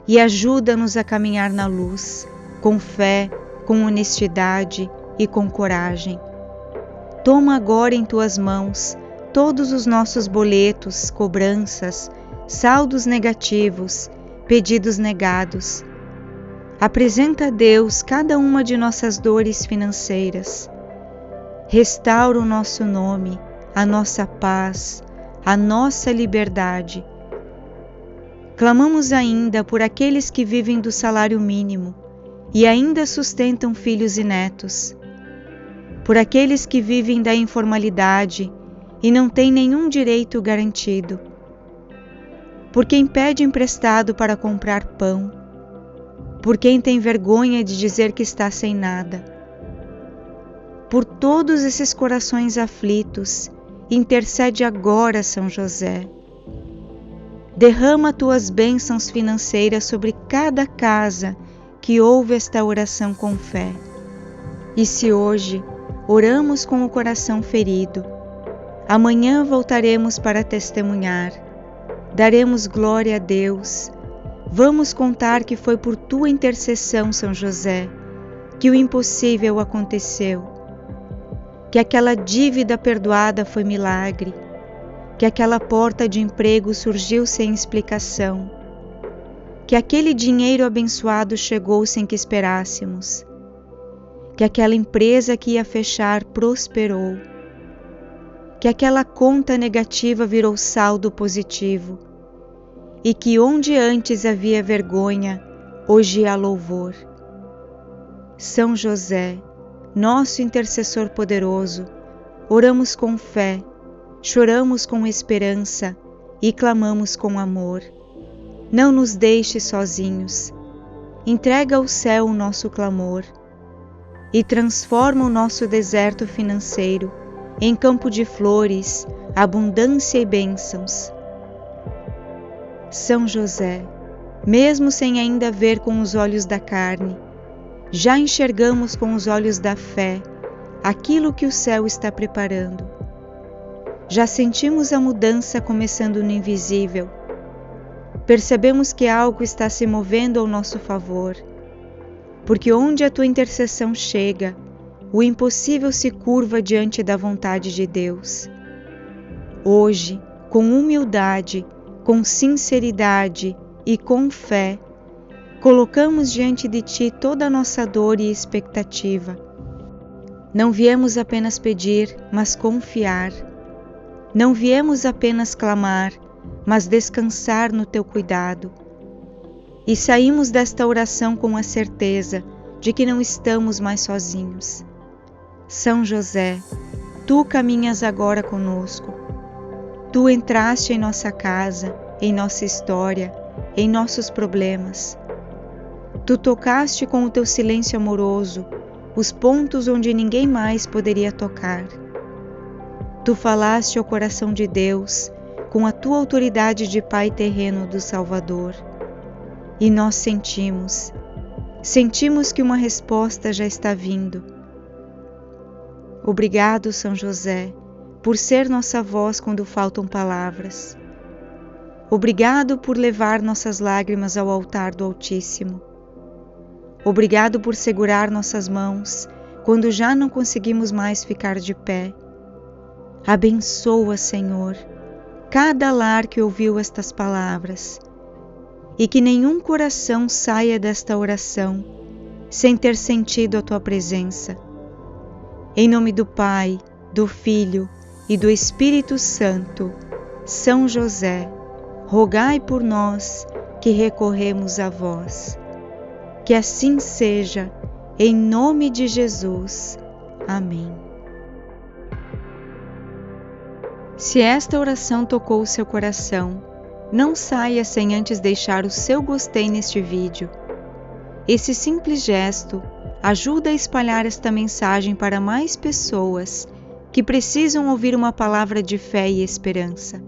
S1: E ajuda-nos a caminhar na luz, com fé, com honestidade e com coragem. Toma agora em tuas mãos todos os nossos boletos, cobranças, saldos negativos, pedidos negados. Apresenta a Deus cada uma de nossas dores financeiras. Restaura o nosso nome, a nossa paz, a nossa liberdade. Clamamos ainda por aqueles que vivem do salário mínimo e ainda sustentam filhos e netos, por aqueles que vivem da informalidade e não têm nenhum direito garantido, por quem pede emprestado para comprar pão, por quem tem vergonha de dizer que está sem nada. Por todos esses corações aflitos, intercede agora, São José. Derrama tuas bênçãos financeiras sobre cada casa que ouve esta oração com fé. E se hoje oramos com o coração ferido, amanhã voltaremos para testemunhar. Daremos glória a Deus. Vamos contar que foi por tua intercessão, São José, que o impossível aconteceu, que aquela dívida perdoada foi milagre, que aquela porta de emprego surgiu sem explicação, que aquele dinheiro abençoado chegou sem que esperássemos, que aquela empresa que ia fechar prosperou, que aquela conta negativa virou saldo positivo e que onde antes havia vergonha, hoje há louvor. São José, nosso intercessor poderoso, oramos com fé, choramos com esperança e clamamos com amor. Não nos deixe sozinhos. Entrega ao céu o nosso clamor e transforma o nosso deserto financeiro em campo de flores, abundância e bênçãos. São José, mesmo sem ainda ver com os olhos da carne, já enxergamos com os olhos da fé aquilo que o céu está preparando. Já sentimos a mudança começando no invisível. Percebemos que algo está se movendo ao nosso favor, porque onde a tua intercessão chega, o impossível se curva diante da vontade de Deus. Hoje, com humildade, com sinceridade e com fé, colocamos diante de Ti toda a nossa dor e expectativa. Não viemos apenas pedir, mas confiar. Não viemos apenas clamar, mas descansar no Teu cuidado. E saímos desta oração com a certeza de que não estamos mais sozinhos. São José, Tu caminhas agora conosco. Tu entraste em nossa casa, em nossa história, em nossos problemas. Tu tocaste com o Teu silêncio amoroso os pontos onde ninguém mais poderia tocar. Tu falaste ao coração de Deus com a Tua autoridade de Pai terreno do Salvador. E nós sentimos que uma resposta já está vindo. Obrigado, São José, por ser nossa voz quando faltam palavras. Obrigado por levar nossas lágrimas ao altar do Altíssimo. Obrigado por segurar nossas mãos quando já não conseguimos mais ficar de pé. Abençoa, Senhor, cada lar que ouviu estas palavras, e que nenhum coração saia desta oração sem ter sentido a Tua presença. Em nome do Pai, do Filho e do Espírito Santo, São José, rogai por nós que recorremos a vós. Que assim seja, em nome de Jesus. Amém. Se esta oração tocou o seu coração, não saia sem antes deixar o seu gostei neste vídeo. Esse simples gesto ajuda a espalhar esta mensagem para mais pessoas que precisam ouvir uma palavra de fé e esperança.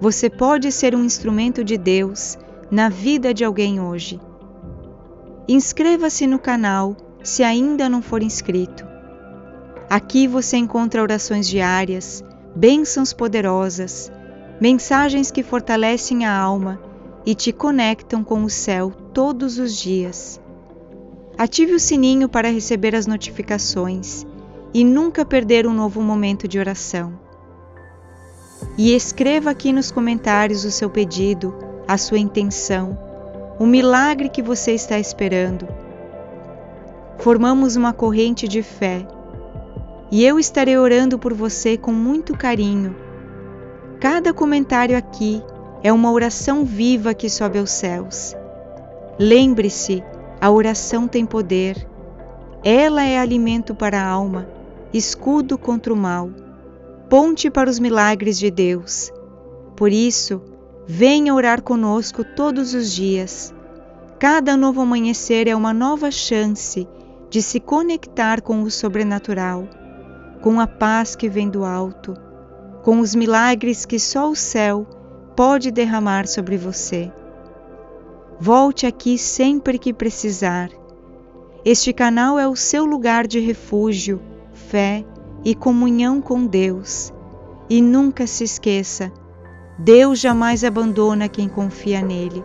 S1: Você pode ser um instrumento de Deus na vida de alguém hoje. Inscreva-se no canal se ainda não for inscrito. Aqui você encontra orações diárias, bênçãos poderosas, mensagens que fortalecem a alma e te conectam com o céu todos os dias. Ative o sininho para receber as notificações e nunca perder um novo momento de oração. E escreva aqui nos comentários o seu pedido, a sua intenção, o milagre que você está esperando. Formamos uma corrente de fé e eu estarei orando por você com muito carinho. Cada comentário aqui é uma oração viva que sobe aos céus. Lembre-se, a oração tem poder. Ela é alimento para a alma, escudo contra o mal, ponte para os milagres de Deus. Por isso, venha orar conosco todos os dias. Cada novo amanhecer é uma nova chance de se conectar com o sobrenatural, com a paz que vem do alto, com os milagres que só o céu pode derramar sobre você. Volte aqui sempre que precisar. Este canal é o seu lugar de refúgio, fé e comunhão com Deus. E nunca se esqueça, Deus jamais abandona quem confia nele.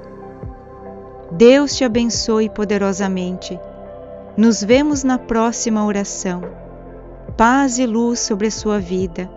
S1: Deus te abençoe poderosamente. Nos vemos na próxima oração. Paz e luz sobre a sua vida.